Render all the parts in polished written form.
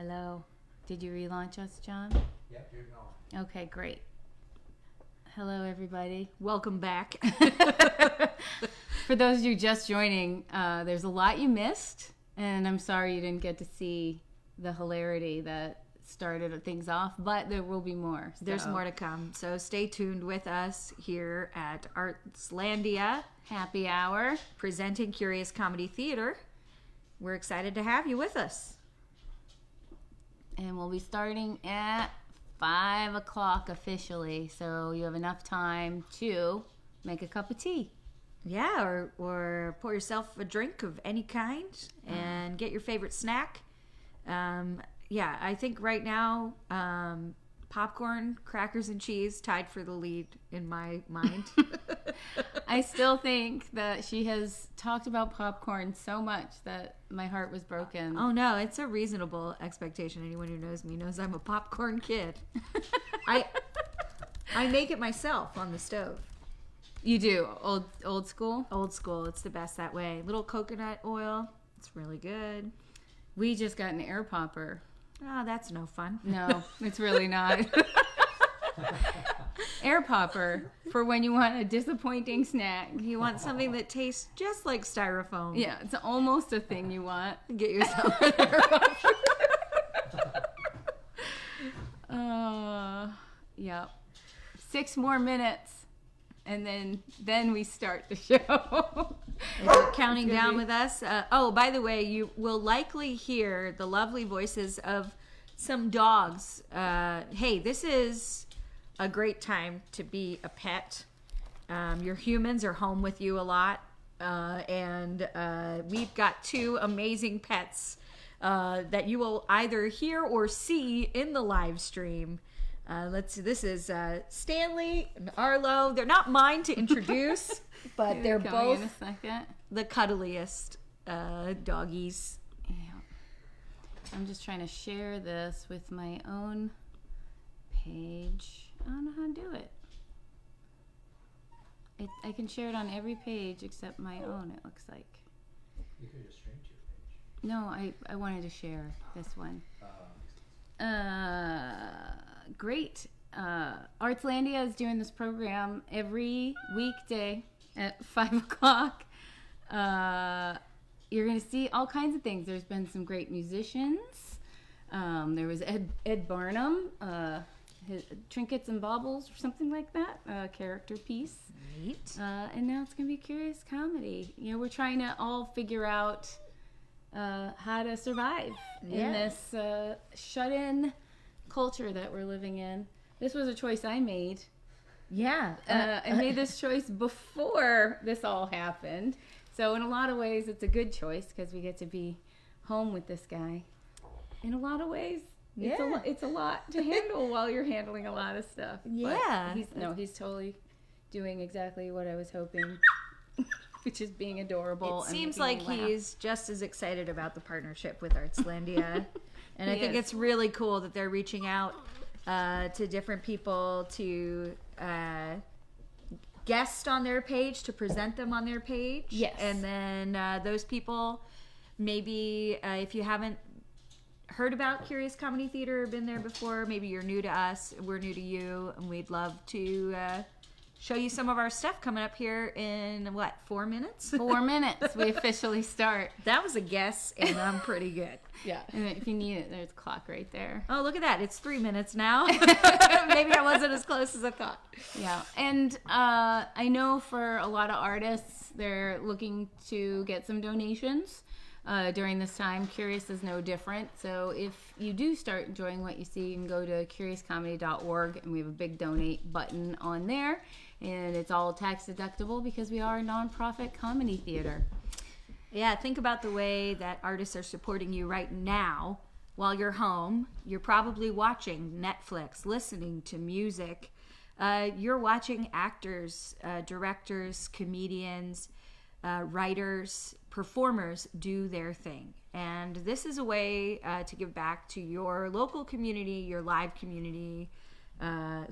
Hello. Did you relaunch us, John? Yep, you're going. Okay, great. Hello, everybody. Welcome back. For those of you just joining, there's a lot you missed, and I'm sorry you didn't get to see the hilarity that started things off, but there will be more. So. There's more to come, so stay tuned with us here at Artslandia Happy Hour, presenting Curious Comedy Theater. We're excited to have you with us. And we'll be starting at 5 o'clock officially, so you have enough time to make a cup of tea. Yeah, or pour yourself a drink of any kind and get your favorite snack. Yeah, I think right now, popcorn, crackers, and cheese tied for the lead in my mind. I still think that she has talked about popcorn so much that my heart was broken. Oh no, it's a reasonable expectation. Anyone who knows me knows I'm a popcorn kid. I make it myself on the stove. You do? Old school? Old school. It's the best that way. Little coconut oil. It's really good. We just got an air popper. Oh, that's no fun. No, it's really not. Air popper for when you want a disappointing snack. You want something that tastes just like styrofoam. Yeah, it's almost a thing you want. Get yourself an air popper. Yep. 6 more minutes, and then we start the show. You're counting down with us. Oh, by the way, you will likely hear the lovely voices of some dogs. Hey, this is a great time to be a pet. Your humans are home with you a lot, and we've got 2 amazing pets that you will either hear or see in the live stream. Let's see. This is Stanley and Arlo. They're not mine to introduce, but they're both in a second. The cuddliest doggies. Yeah. I'm just trying to share this with my own page. I don't know how to do it. I can share it on every page except my own, it looks like. You could just stream to your page. No, I wanted to share this one. Great. Artslandia is doing this program every weekday at 5 o'clock. You're going to see all kinds of things. There's been some great musicians. There was Ed Barnum, his Trinkets and Baubles or something like that, a character piece. Neat. And now it's going to be Curious Comedy. You know, we're trying to all figure out how to survive in this shut-in culture that we're living in. This was a choice I made. Yeah. I made this choice before this all happened. So in a lot of ways, it's a good choice because we get to be home with this guy. In a lot of ways, it's a lot to handle while you're handling a lot of stuff. Yeah. But he's totally doing exactly what I was hoping, which is being adorable. It seems like he's just as excited about the partnership with Artslandia. And I think it's really cool that they're reaching out to different people to guest on their page, to present them on their page. Yes. And then those people, maybe if you haven't heard about Curious Comedy Theater or been there before, maybe you're new to us, we're new to you, and we'd love to show you some of our stuff coming up here in, 4 minutes? 4 minutes, we officially start. That was a guess, and I'm pretty good. Yeah. And if you need it, there's a clock right there. Oh, look at that. It's 3 minutes now. Maybe I wasn't as close as I thought. Yeah. And I know for a lot of artists, they're looking to get some donations during this time. Curious is no different. So if you do start enjoying what you see, you can go to curiouscomedy.org, and we have a big donate button on there. And it's all tax deductible because we are a nonprofit comedy theater. Yeah, think about the way that artists are supporting you right now while you're home. You're probably watching Netflix, listening to music. You're watching actors, directors, comedians, writers, performers do their thing. And this is a way to give back to your local community, your live community,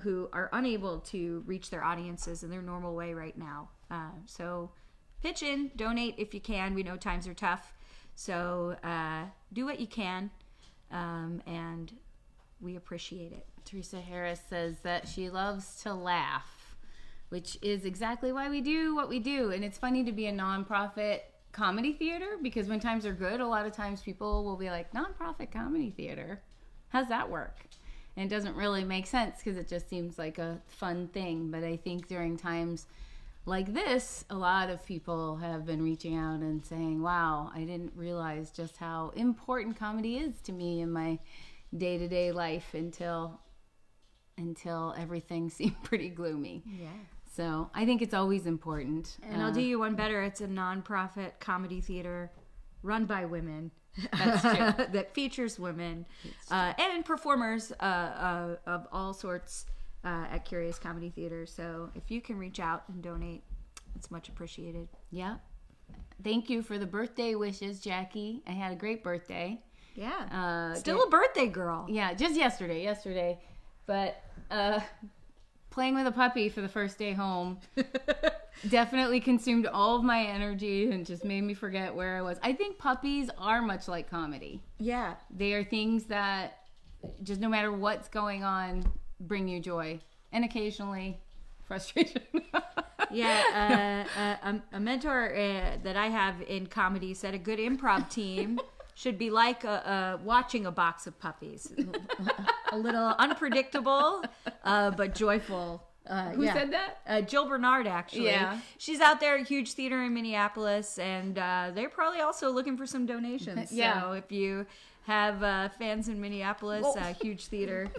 who are unable to reach their audiences in their normal way right now. So pitch in, donate if you can. We know times are tough. So do what you can. and we appreciate it. Teresa Harris says that she loves to laugh, which is exactly why we do what we do. And it's funny to be a nonprofit comedy theater, because when times are good, a lot of times people will be like, nonprofit comedy theater, how's that work? And it doesn't really make sense because it just seems like a fun thing. But I think during times like this, a lot of people have been reaching out and saying, wow, I didn't realize just how important comedy is to me in my day-to-day life until everything seemed pretty gloomy. Yeah. So I think it's always important. And I'll do you one better. It's a nonprofit comedy theater run by women. That's true. That features women and performers of all sorts at Curious Comedy Theater. So if you can reach out and donate, it's much appreciated. Yeah. Thank you for the birthday wishes, Jackie. I had a great birthday. Yeah. Still a birthday girl. Yeah, just yesterday. But playing with a puppy for the first day home definitely consumed all of my energy and just made me forget where I was. I think puppies are much like comedy. Yeah. They are things that just no matter what's going on, bring you joy. And occasionally frustration. Yeah. A mentor that I have in comedy said a good improv team should be like watching a box of puppies. A little unpredictable, but joyful. Who said that? Jill Bernard, actually. Yeah. She's out there at Huge Theater in Minneapolis, and they're probably also looking for some donations. Yeah. So if you have fans in Minneapolis, Huge Theater.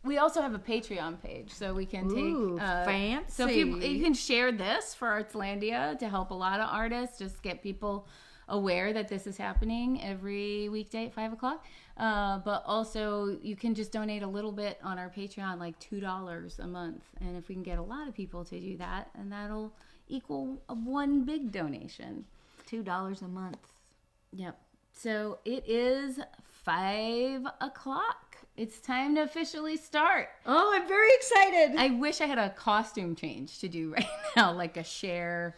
We also have a Patreon page, so we can Ooh, take fancy. So if you can share this for Artslandia to help a lot of artists, just get people aware that this is happening every weekday at 5:00. But also you can just donate a little bit on our Patreon, like $2 a month, and if we can get a lot of people to do that, and that'll equal one big donation. $2 a month. Yep. So it is 5:00. It's time to officially start. Oh, I'm very excited. I wish I had a costume change to do right now, like a Cher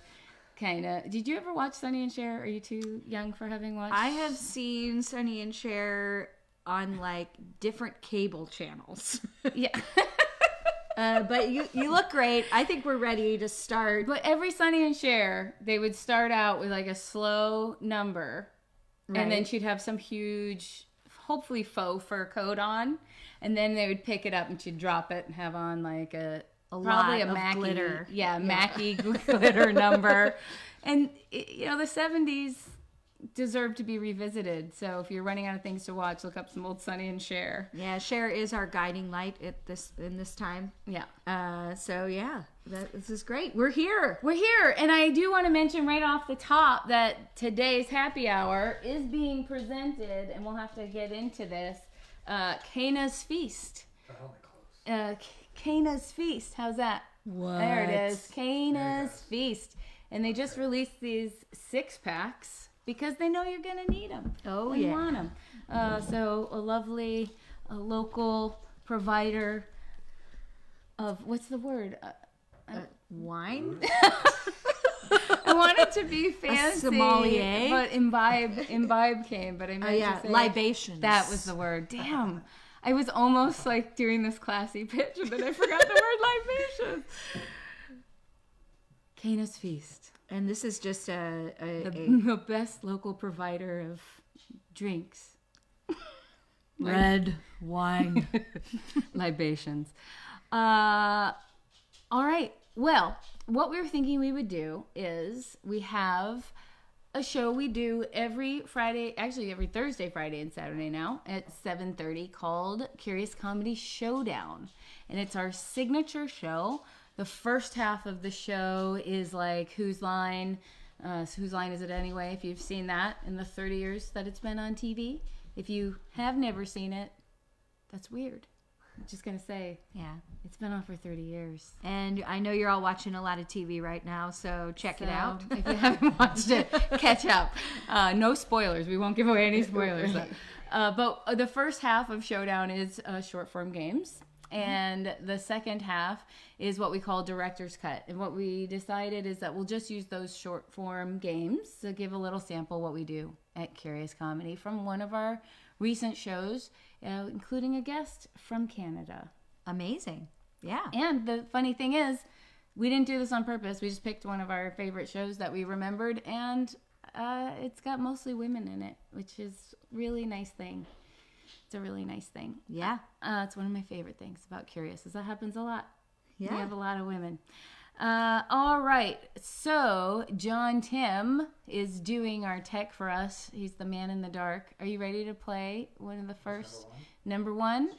kind of. Did you ever watch Sonny and Cher? Are you too young for having watched? I have seen Sonny and Cher on like different cable channels. Yeah. But you look great. I think we're ready to start. But every Sonny and Cher, they would start out with like a slow number, and then she'd have some huge, hopefully faux fur coat on, and then they would pick it up and she'd drop it and have on like probably a Mackie glitter. Yeah, Mackie glitter number. And the 70s deserve to be revisited. So if you're running out of things to watch, look up some old Sonny and Cher. Yeah, Cher is our guiding light in this time. Yeah. So yeah, this is great. We're here. And I do want to mention right off the top that today's happy hour is being presented, and we'll have to get into this, Cana's Feast. The hell am I close? Cana's Feast. How's that? What? There it is. Cana's Feast. And they just released these 6-packs because they know you're going to need them. Oh, you yeah. want them. So a lovely local provider of, what's the word? Wine? I wanted to be fancy, sommelier? but imbibe came, but I meant to say libations. That was the word. Damn. I was almost like doing this classy pitch, and then I forgot the word libations. Cana's Feast. And this is just The best local provider of drinks. red wine. Libations. All right. Well, what we were thinking we would do is we have a show we do every Friday, actually every Thursday, Friday, and Saturday now at 7:30 called Curious Comedy Showdown. And it's our signature show. The first half of the show is like Whose Line? Whose Line Is It Anyway? If you've seen that in the 30 years that it's been on TV. If you have never seen it, that's weird. I'm just going to say, Yeah. it's been on for 30 years. And I know you're all watching a lot of TV right now, so check it out. If you haven't watched it, catch up. No spoilers. We won't give away any spoilers. But the first half of Showdown is short form games. and the second half is what we call director's cut. And what we decided is that we'll just use those short form games to give a little sample what we do at Curious Comedy from one of our recent shows, including a guest from Canada. Amazing. Yeah. And the funny thing is, we didn't do this on purpose. We just picked one of our favorite shows that we remembered, and it's got mostly women in it, which is a really nice thing. It's a really nice thing. Yeah. It's one of my favorite things about Curious, is that happens a lot. Yeah. We have a lot of women. All right. So John Tim is doing our tech for us. He's the man in the dark. Are you ready to play one of the first? Number one?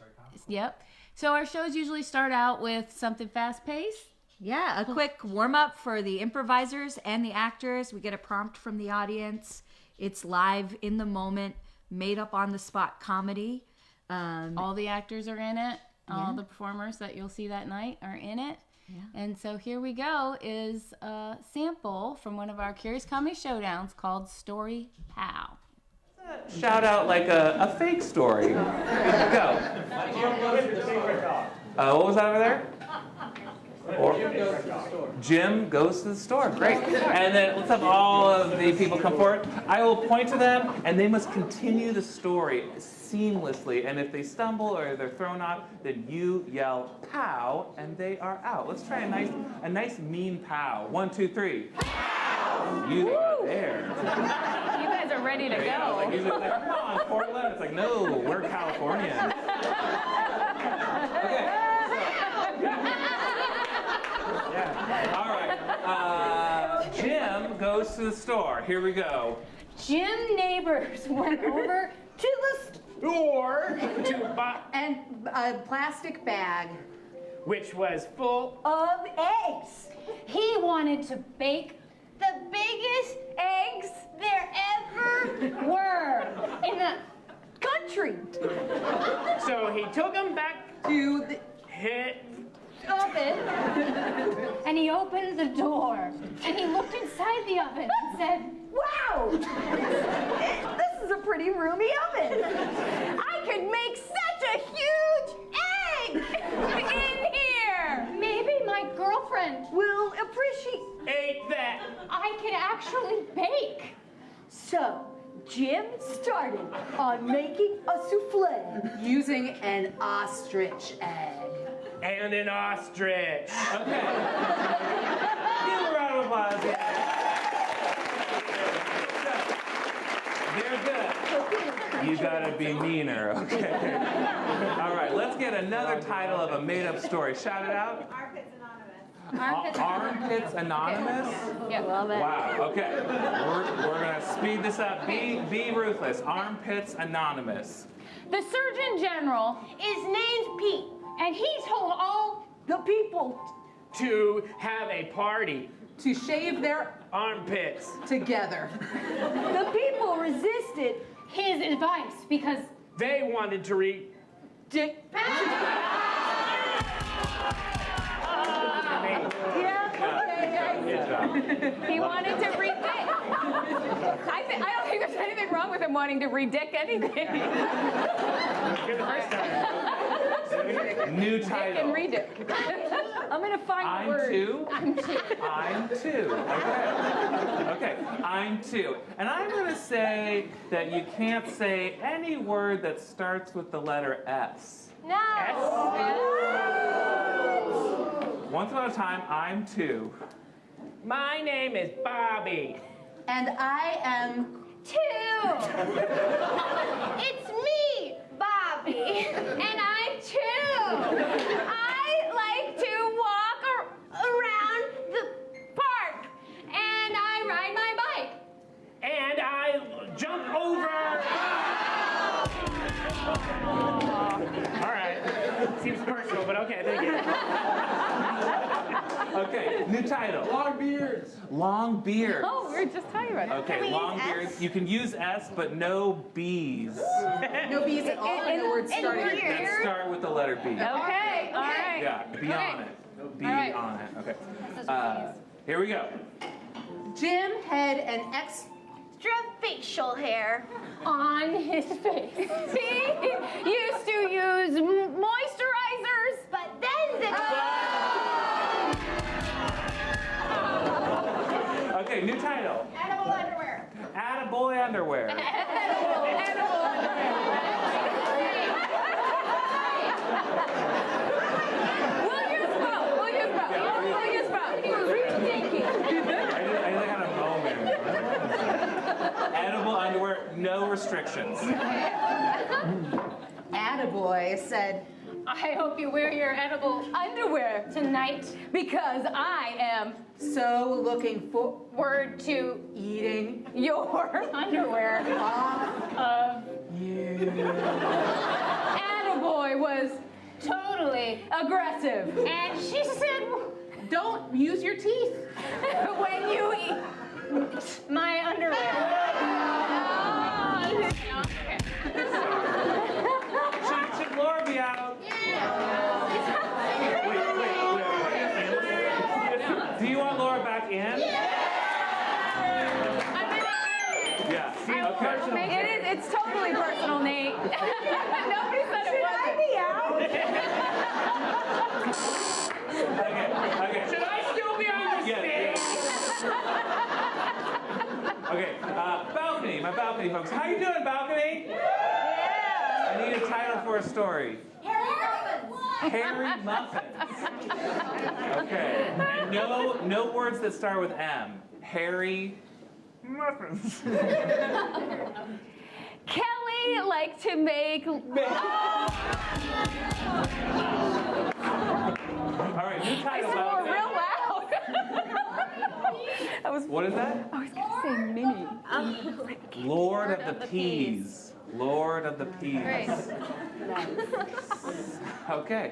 Yep. So our shows usually start out with something fast-paced. Yeah, a quick warm-up for the improvisers and the actors. We get a prompt from the audience. It's live in the moment, made up on the spot comedy. All the actors are in it. All the performers that you'll see that night are in it. Yeah. And so here we go is a sample from one of our Curious Comedy Showdowns called Story How. Shout out like a fake story. Go. What was that over there? Jim goes to the store. Great. And then let's have all of the people come forward. I will point to them, and they must continue the story seamlessly. And if they stumble or they're thrown out, then you yell "pow," and they are out. Let's try a nice mean pow. 1, 2, 3. Pow! You are there. You guys are ready to go. Like, usually it's like, come on, Portland. It's like, no, we're Californians. Okay. Yeah. All right. Jim goes to the store. Here we go. Jim Neighbors went over to the store to buy, and a plastic bag which was full. of eggs. He wanted to bake the biggest eggs there ever were in the country. So he took them back To the hit. oven, and he opened the door, and he looked inside the oven and said, "Wow, this is a pretty roomy oven. I could make such a huge egg in here. Maybe my girlfriend will appreciate Ate that. I can actually bake." So Jim started on making a souffle using an ostrich egg. And an ostrich. Okay. Give a round of applause. They're good. You gotta be meaner, okay? All right, let's get another title of a made-up story. Shout it out. Armpits Anonymous? Yeah, love it. Wow, okay. We're gonna speed this up. Be ruthless. Armpits Anonymous. The Surgeon General is named Pete, and he told all the people To have a party. to shave their Armpits. together. The people resisted his advice because They wanted to read. Dick. Good job. He wanted to read dick. I don't think there's anything wrong with him wanting to read dick anything. Good the first time. New title. Read dick. I'm gonna find I'm the word. two. I'm two. I'm two. Okay. Okay. I'm two. And I'm going to say that you can't say any word that starts with the letter S. No. Once upon a time, I'm two. My name is Bobby. And I am two. It's me, Bobby. And I'm two. I like to walk around the park. And I ride my bike. And I jump over. All right. Seems personal, but okay, thank you. Okay, new title. Long beards. Long beards. Oh, we were just talking about it. Okay, long beards. You can use S, but no B's No bees at all. I know where it started. that start with the letter B. Okay, all right. Yeah, be on it. Be All right. on it. Okay. Here we go. Jim had an extra facial hair on his face. He used to use moisturizers Okay, new title. Animal underwear. Attaboy underwear. William Sprout. He was really stinky. I had a moment. Edible underwear, no restrictions. Attaboy said, I hope you wear your edible underwear tonight because I am so looking forward to eating your underwear off of you. Attaboy was totally aggressive. And she said, don't use your teeth when you eat my underwear. Should Laura be out? Wait. Do you want Laura back in? Yeah. Okay. It's totally personal, Nate. Nobody said it was. Should I be out? Okay. Should I still be on the stage? Okay. Balcony. My balcony, folks. How you doing, balcony? Yeah. I need a title for a story. Harry Muffins. Okay. And no words that start with M. Harry Muffins. Kelly liked to make. All right, new title. More Balcony. real loud. What is that? I was gonna say mini. Lord of the Peas. Lord of the Peas. Okay.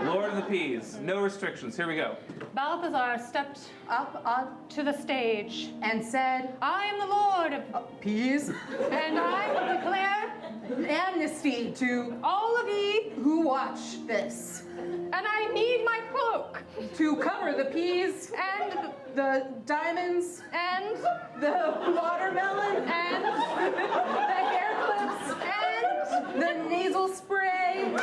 Lord of the Peas. No restrictions. Here we go. Balthazar stepped up onto the stage and said, I am the Lord of Peas, and I will declare amnesty to all of ye who watch this. And I need my cloak to cover the peas and the diamonds and the watermelon and the hair clips and the nasal spray.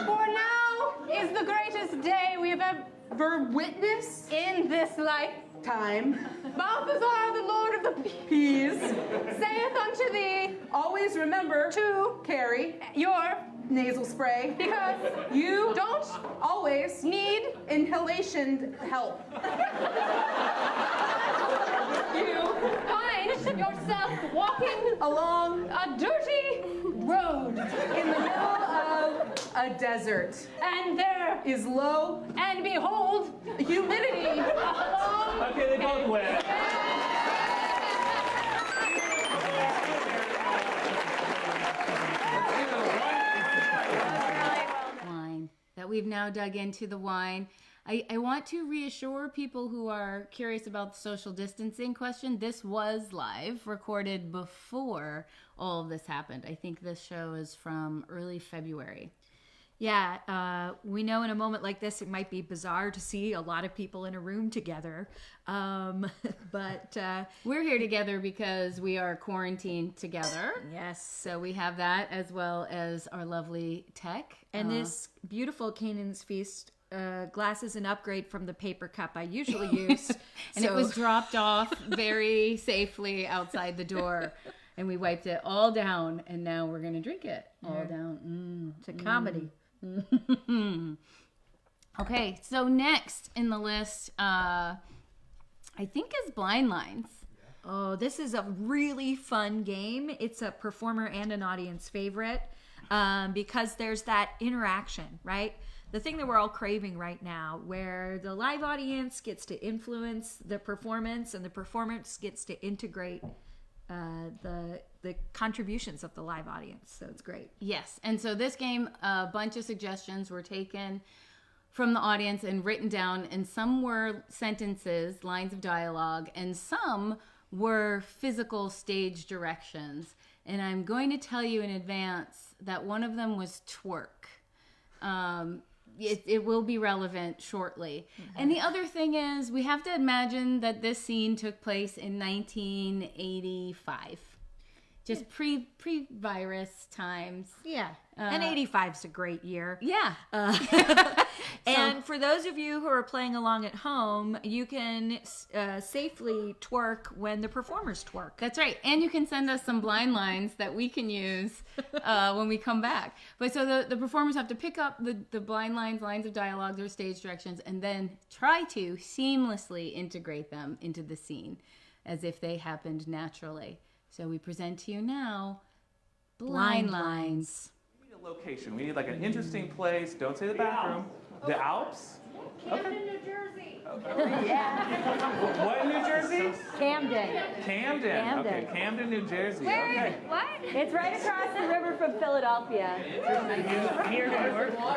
For now is the greatest day we have ever witnessed in this lifetime. Balthazar, the Lord of the Peas, saith unto thee, always remember to carry your nasal spray because you don't always need inhalation help. You find yourself walking along a dirty road in the middle of a desert, and there is lo and behold humidity along. Okay, they both win. Wine. That we've now dug into the wine. I want to reassure people who are curious about the social distancing question. This was live, recorded before all of this happened. I think this show is from early February. Yeah, we know in a moment like this, it might be bizarre to see a lot of people in a room together. But we're here together because we are quarantined together. yes, So we have that as well as our lovely tech. and this beautiful Canaan's Feast glass is an upgrade from the paper cup I usually use. And it was dropped off very safely outside the door. And we wiped it all down. And now we're going to drink it all down. It's a comedy. Okay, so next in the list, I think is Blind Lines. Oh, this is a really fun game. It's a performer and an audience favorite because there's that interaction, right? The thing that we're all craving right now, where the live audience gets to influence the performance and the performance gets to integrate the contributions of the live audience. So it's great. Yes, and so this game, a bunch of suggestions were taken from the audience and written down, and some were sentences, lines of dialogue, and some were physical stage directions. And I'm going to tell you in advance that one of them was twerk. It will be relevant shortly. Mm-hmm. And the other thing is, we have to imagine that this scene took place in 1985. just pre-virus times. Yeah. And 85's a great year. Yeah. And for those of you who are playing along at home, you can safely twerk when the performers twerk. That's right. And you can send us some blind lines that we can use when we come back. But so the performers have to pick up the blind lines of dialogue, or stage directions, and then try to seamlessly integrate them into the scene as if they happened naturally. So we present to you now blind lines. We need a location. We need like an interesting place. Don't say the bathroom. The Alps? Camden, New Jersey. What in New Jersey? Camden. Camden. Okay, Camden, New Jersey. Okay. What? It's right across the river from Philadelphia. Here, New York.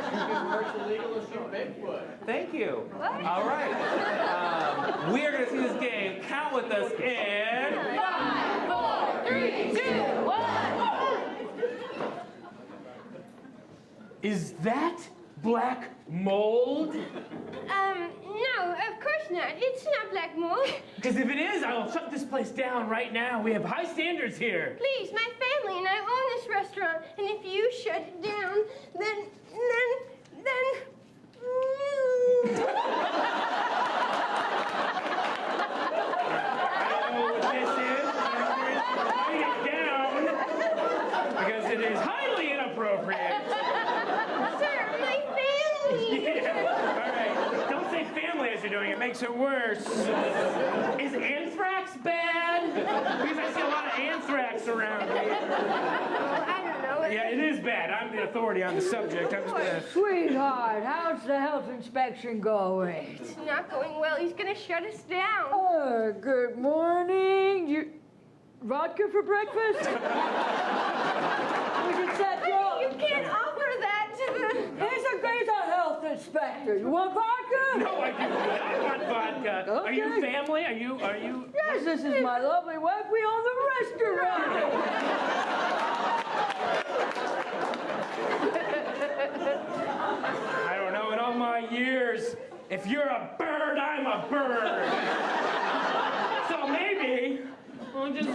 Thank you. All right. We are going to see this game. Count with us in 5, 4, 3, 2, 1. Is that black mold? No, of course not. It's not black mold. Because if it is, I will shut this place down right now. We have high standards here. Please, my family and I own this restaurant, and if you shut it down, then. I don't know what this is. Write it down. Because it is highly inappropriate. Sir, my family. Yeah. All right. Don't say family as you're doing it. Makes it worse. Is anthrax bad? Because I see a lot of anthrax around here. I don't know. Yeah, it is bad. I'm the authority on the subject. I'm just gonna... Sweetheart, how's the health inspection going? It's not going well. He's gonna shut us down. Oh, good morning. You vodka for breakfast? We can set you up. You can't offer that to the. He's a health inspector. You want vodka? No, I do not. I want vodka. Are you Okay. family? Are you? Yes, this is my lovely wife. We own the restaurant. I don't know. In all my years, if you're a bird, I'm a bird. So maybe we'll just all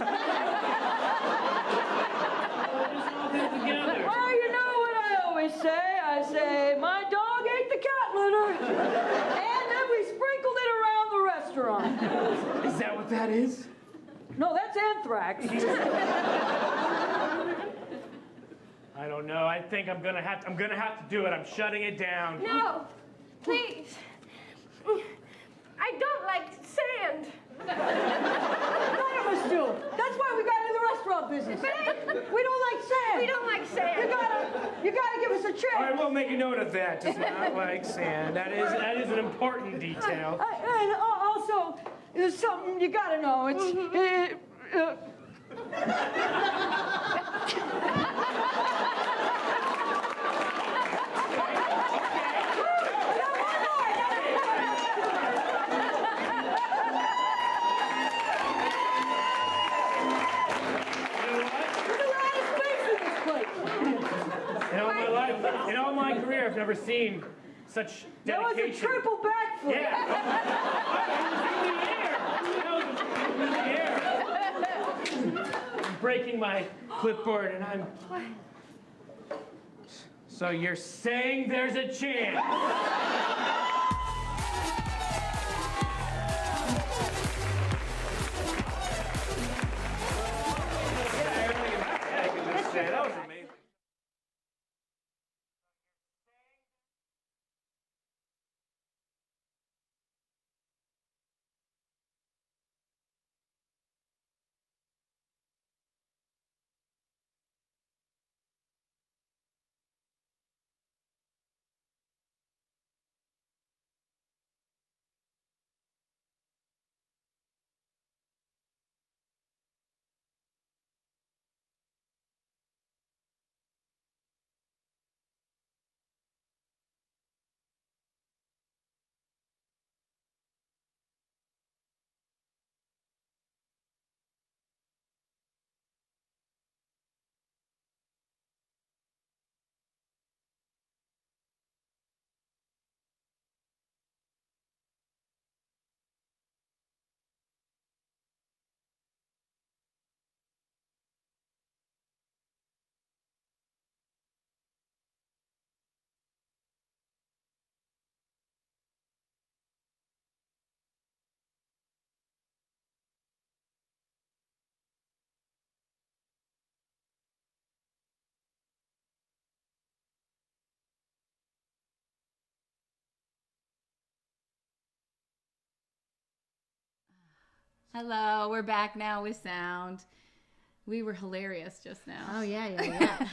do it together. Well, you know what I always say. I say, my dog ate the cat litter. And then we sprinkled it around the restaurant. Is that what that is? No, that's anthrax. I don't know. I think I'm gonna have to do it. I'm shutting it down. No, please. I don't like sand. None of us do. That's why we got into the restaurant business. We don't like sand. We don't like sand. You gotta give us a All chance. right, we'll make a note of that. Does not like sand. That is an important detail. And also, there's something you gotta know. It's In all my career, I've never seen such that was dedication. a triple backflip. Yeah. It was in the air. I'm breaking my clipboard, and I'm. So you're saying there's a chance? That was amazing. Hello, we're back now with sound. We were hilarious just now. Oh, yeah.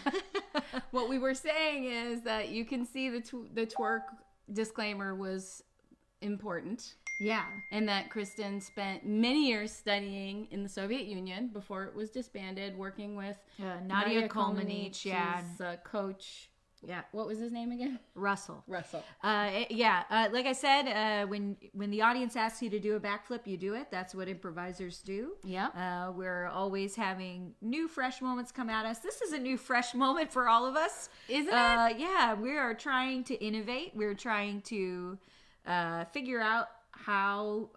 What we were saying is that you can see the twerk disclaimer was important. Yeah. And that Kristen spent many years studying in the Soviet Union before it was disbanded, working with Nadia Comaneci, yeah. She's a coach. Yeah. What was his name again? Russell. Like I said, when the audience asks you to do a backflip, you do it. That's what improvisers do. Yeah. We're always having new, fresh moments come at us. This is a new, fresh moment for all of us. Isn't it? Yeah. We are trying to innovate. We're trying to figure out how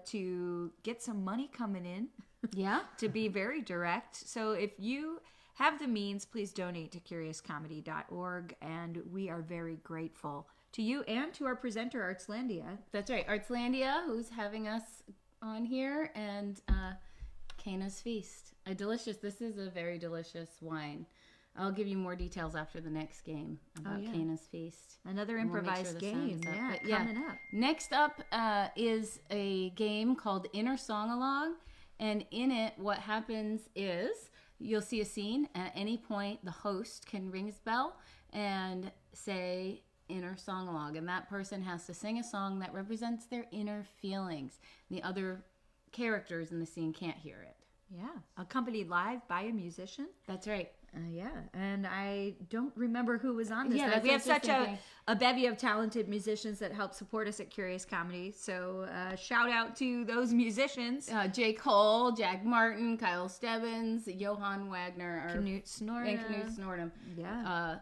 to get some money coming in. Yeah. To be very direct. So if you have the means, please donate to curiouscomedy.org, and we are very grateful to you and to our presenter, Artslandia. That's right. Artslandia, who's having us on here, and Cana's Feast. This is a very delicious wine. I'll give you more details after the next game about Cana's Feast. Another improvised game, coming up. Next up is a game called Inner Sauna Log, and in it, what happens is you'll see a scene. At any point, the host can ring his bell and say Inner Sauna Log, and that person has to sing a song that represents their inner feelings. The other characters in the scene can't hear it. Yeah, accompanied live by a musician. That's right. And I don't remember who was on this. Yeah, we have such a bevy of talented musicians that help support us at Curious Comedy. So shout out to those musicians. Jake Hull, Jack Martin, Kyle Stebbins, Johann Wagner, Knut Snortum. Yeah.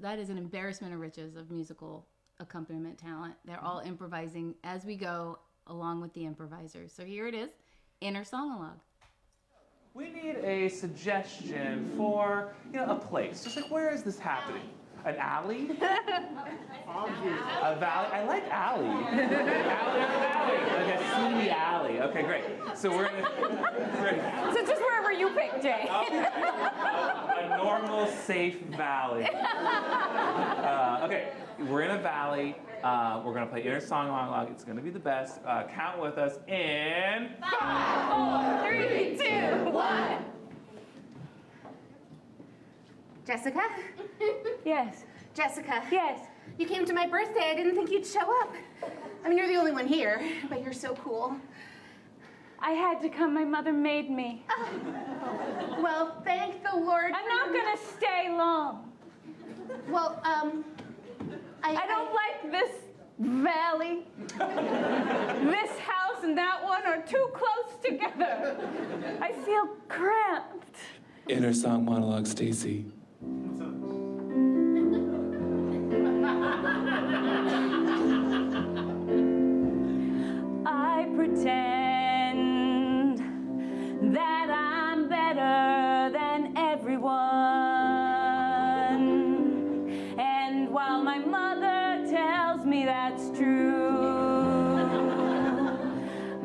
That is an embarrassment of riches of musical accompaniment talent. They're all improvising as we go along with the improvisers. So here it is, Inner Sauna Log. We need a suggestion for, a place. Just like, where is this happening? An alley? A valley? I like alley. Alley or valley? Like a seedy alley. Okay, great. So we're in a... So just wherever you pick, Jay. A normal, safe valley. Okay, we're in a valley. We're going to play Inner Sauna Log. It's going to be the best. Count with us in 5, 4, 3, 2, 1. Jessica? Yes. Jessica? Yes. You came to my birthday. I didn't think you'd show up. I mean, you're the only one here, but you're so cool. I had to come. My mother made me. Well, thank the Lord. I'm not going to stay long. Well, I don't like this valley. This house and that one are too close together. I feel cramped. Inner song monologue, Stacey. I pretend that I'm better than everyone. And while my mother tells me that's true,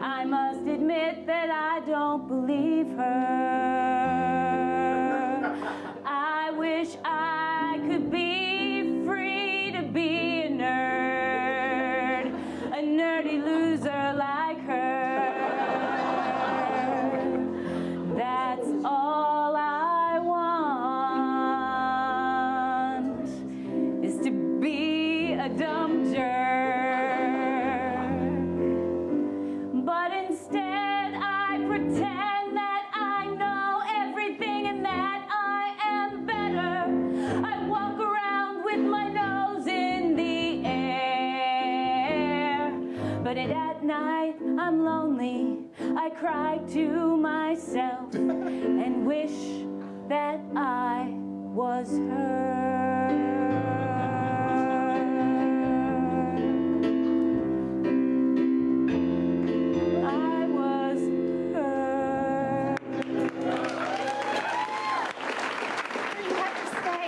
I must admit that I don't believe her. I wish I could be free to be a nerd, a nerdy loser like her. That's all I want, is to be a dumb jerk. But instead I pretend that I know everything and that I am better. I walk around with my nose in the air. But at night I'm lonely. I cry to myself and wish that I was her. I was her. You have to stay.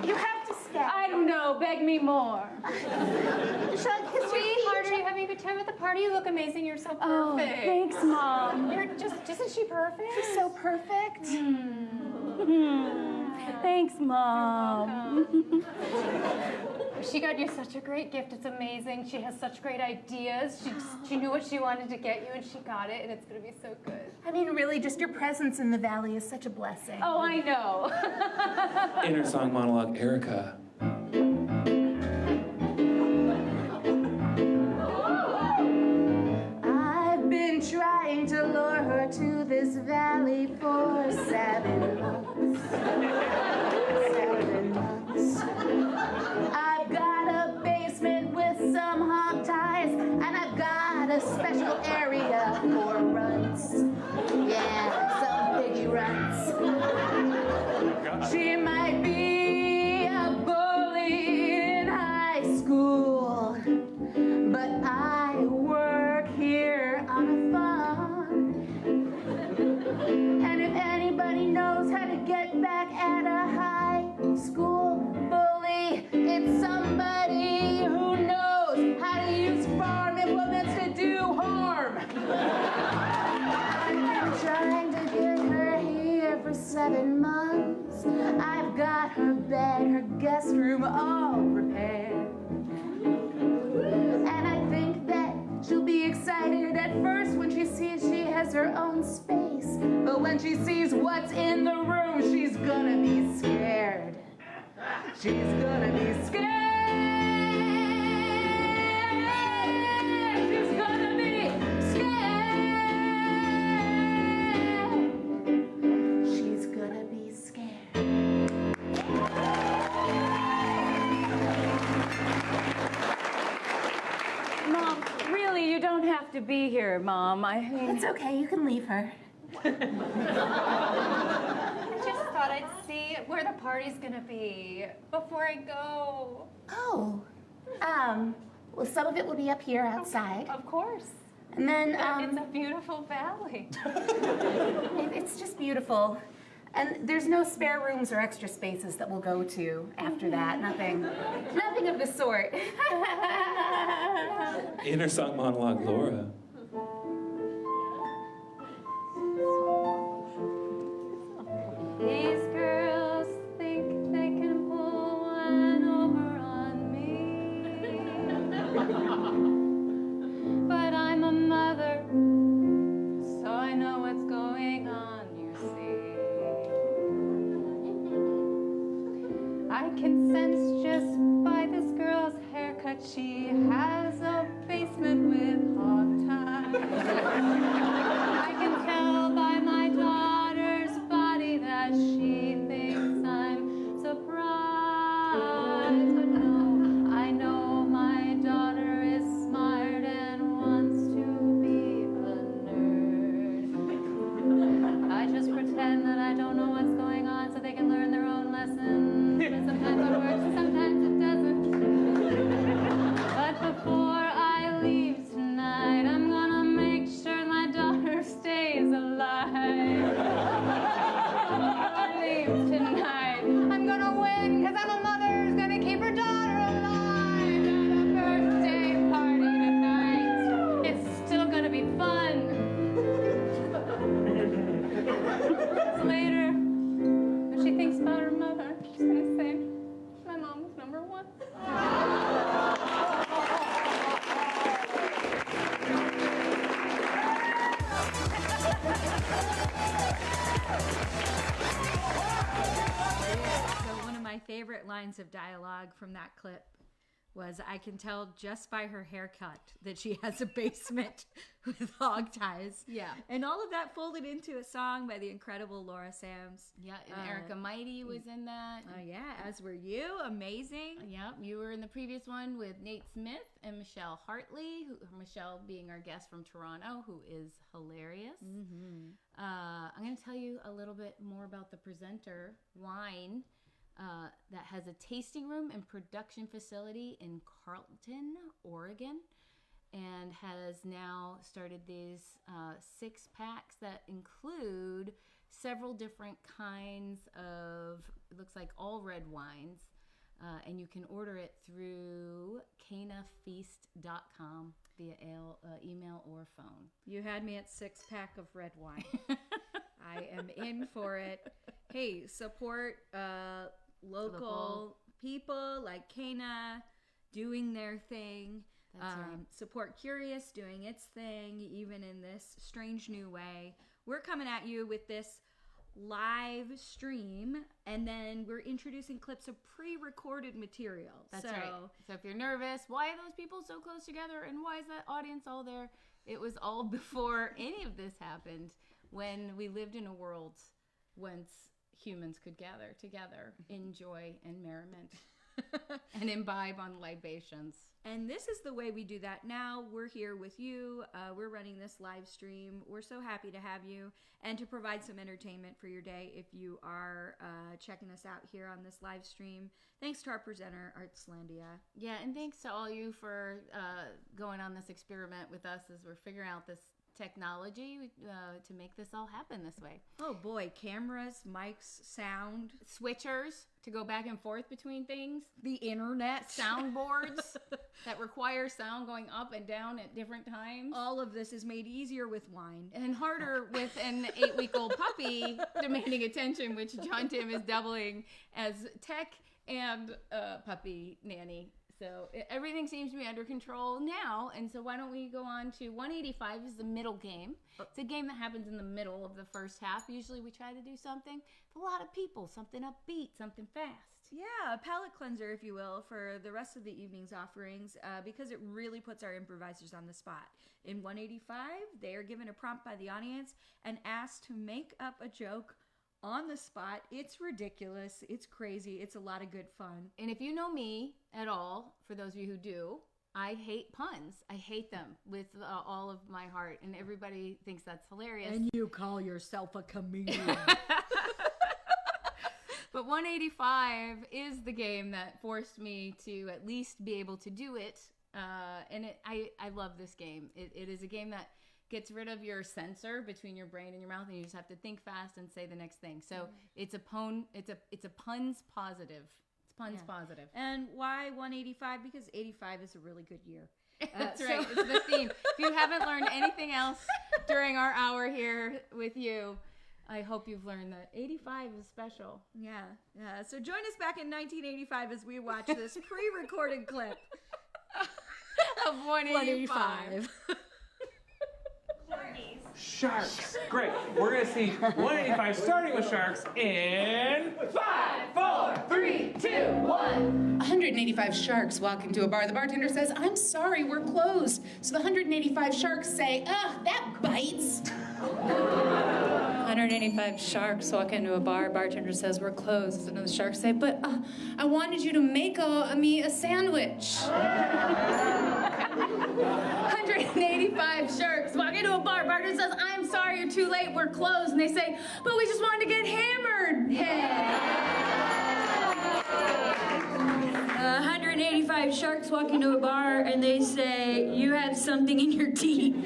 You have to stay. I don't know. Beg me more. Shall I kiss your feet? Sweetheart, are you having a good time at the party? You look amazing. You're so perfect. Oh, thanks, Mom. Isn't she perfect? She's so perfect. Thanks, Mom. she got you such a great gift. It's amazing. She has such great ideas. She knew what she wanted to get you, and she got it, and it's going to be so good. I mean, really, just your presence in the valley is such a blessing. Oh, I know. Inner song monologue, Erica. I've been trying to lure her to this valley for 7 months. 7 months. I've got a basement with some hog ties, and I've got a special area for runts. Yeah, some piggy runts. She might be a bully in high school, but I work here on a farm. And if anybody knows how to get back at a high school bully, it's somebody who knows how to use farm implements to do harm. I've been trying to get her here for 7 months. I've got her bed, her guest room all prepared. And I think that she'll be excited at first when she sees she has her own space. But when she sees what's in the room, she's gonna be scared. She's gonna be scared. She's gonna be scared. She's gonna be scared. Mom, really, you don't have to be here, Mom. I mean, It's okay, you can leave her. I just thought I'd see where the party's gonna be before I go. Oh, well, some of it will be up here outside. Of course. And then, It's a beautiful valley. it's just beautiful. And there's no spare rooms or extra spaces that we'll go to after that. Nothing of the sort. Inner song monologue, Laura. These girls think they can pull one over on me. But I'm a mother, so I know what's going on, you see. I can sense just by this girl's haircut she has a basement with hog ties. I can tell by my daughter's body that she thinks I'm surprised. But no, I know my daughter is smart and wants to be a nerd. I just pretend that I don't know what's going on so they can learn their own lessons. But sometimes it works and sometimes it doesn't. But before I leave tonight, I'm gonna make sure my daughter stays alive. Before I leave tonight, I'm gonna win, cause I'm a mother who's gonna keep her daughter alive. At a birthday party tonight, it's still gonna be fun. Later, when she thinks about her mother, she's gonna say, my mom was number 1. So one of my favorite lines of dialogue from that clip was, I can tell just by her haircut that she has a basement with hog ties. Yeah. And all of that folded into a song by the incredible Laura Sams. Yeah, and Erica Mighty was in that. Oh, yeah, as were you. Amazing. Yep, you were in the previous one with Nate Smith and Michelle Hartley, Michelle being our guest from Toronto, who is hilarious. Mm-hmm. I'm going to tell you a little bit more about the presenter, Wine, that has a tasting room and production facility in Carlton, Oregon, and has now started these 6-packs that include several different kinds of, it looks like all red wines, and you can order it through canafeast.com via email or phone. You had me at 6-pack of red wine. I am in for it. Hey, support local people like Cana. doing their thing. That's right. Support Curious doing its thing, even in this strange new way. We're coming at you with this live stream, and then we're introducing clips of pre-recorded material. That's right. So if you're nervous, why are those people so close together, and why is that audience all there? It was all before any of this happened, when we lived in a world whence humans could gather together in joy and merriment and imbibe on libations. And this is the way we do that now. We're here with you. We're running this live stream. We're so happy to have you and to provide some entertainment for your day if you are checking us out here on this live stream. Thanks to our presenter, Artslandia. Yeah, and thanks to all you for going on this experiment with us as we're figuring out this technology to make this all happen this way. Oh boy, cameras, mics, sound, switchers to go back and forth between things, the internet, soundboards that require sound going up and down at different times. All of this is made easier with wine and harder with an 8-week-old puppy demanding attention, which John Tim is doubling as tech and puppy nanny. So everything seems to be under control now, and so why don't we go on to 185 is the middle game. It's a game that happens in the middle of the first half. Usually we try to do something with a lot of people, something upbeat, something fast. Yeah, a palate cleanser, if you will, for the rest of the evening's offerings, because it really puts our improvisers on the spot. In 185, they are given a prompt by the audience and asked to make up a joke on the spot. It's ridiculous. It's crazy. It's a lot of good fun. And if you know me at all, for those of you who do, I hate puns. I hate them with all of my heart. And everybody thinks that's hilarious. And you call yourself a comedian. But 185 is the game that forced me to at least be able to do it. And I love this game. It is a game that gets rid of your censor between your brain and your mouth, and you just have to think fast and say the next thing. So it's a puns positive. It's puns positive. And why 185? Because 85 is a really good year. That's right. It's the theme. If you haven't learned anything else during our hour here with you, I hope you've learned that 85 is special. Yeah. So join us back in 1985 as we watch this pre-recorded clip of 185. Sharks. Great. We're going to see 185 starting with sharks in 5, 4, 3, 2, 1. 185 sharks walk into a bar. The bartender says, "I'm sorry, we're closed." So the 185 sharks say, "Ugh, that bites." 185 sharks walk into a bar. Bartender says, "We're closed." And the sharks say, "But I wanted you to make me a sandwich." 185 sharks walk into a bar. Bartender says, "I'm sorry, you're too late. We're closed." And they say, "But we just wanted to get hammered." 185 sharks walk into a bar and they say, "You have something in your teeth."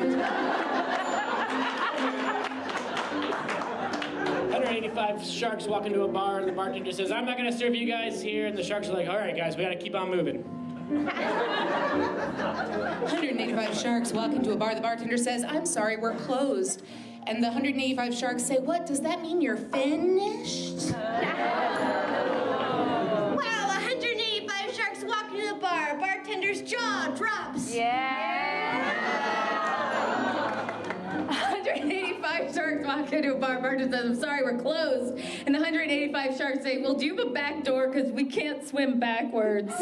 185 sharks walk into a bar and the bartender says, "I'm not going to serve you guys here." And the sharks are like, "All right, guys, we got to keep on moving." 185 sharks walk into a bar. The bartender says, "I'm sorry, we're closed." And the 185 sharks say, "What, does that mean you're finished?" Wow, 185 sharks walk into the bar. Bartender's jaw drops. 185 sharks walk into a bar. Bartender says, "I'm sorry, we're closed." And the 185 sharks say, "Well, do you have a back door? Because we can't swim backwards."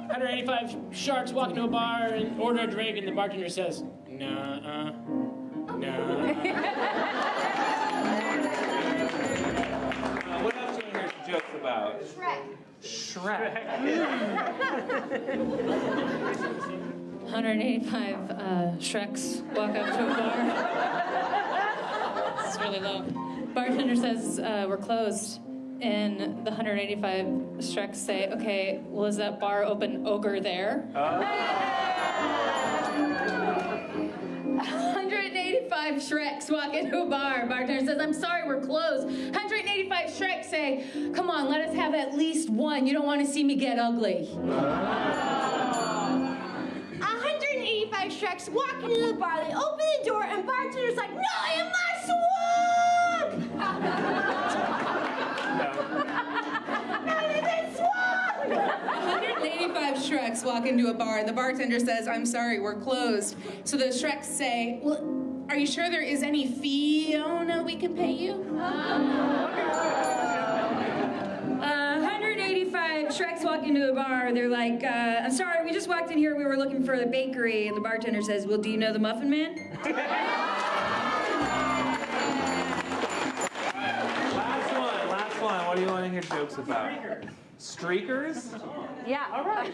185 sharks walk into a bar and order a drink, and the bartender says, "Nah, nah." What else are you hear jokes about? Shrek. 185 Shreks walk up to a bar. It's really low. Bartender says, "We're closed." And the 185 Shreks say, "Okay, well, is that bar open ogre there?" 185 Shreks walk into a bar. Bartender says, "I'm sorry, we're closed." 185 Shreks say, "Come on, let us have at least one. You don't want to see me get ugly." 185 Shreks walk into the bar. They open the door, and bartender's like, "No, you must walk!" No, they said swag! walk into a bar. The bartender says, I'm sorry, we're closed. So the Shreks say, well, are you sure there is any fee we can pay you? 185 Shreks walk into a bar. They're like, I'm sorry, we just walked in here. We were looking for the bakery. And the bartender says, well, do you know the Muffin Man? Last one. What do you want to hear jokes about? Streakers? Yeah. All right.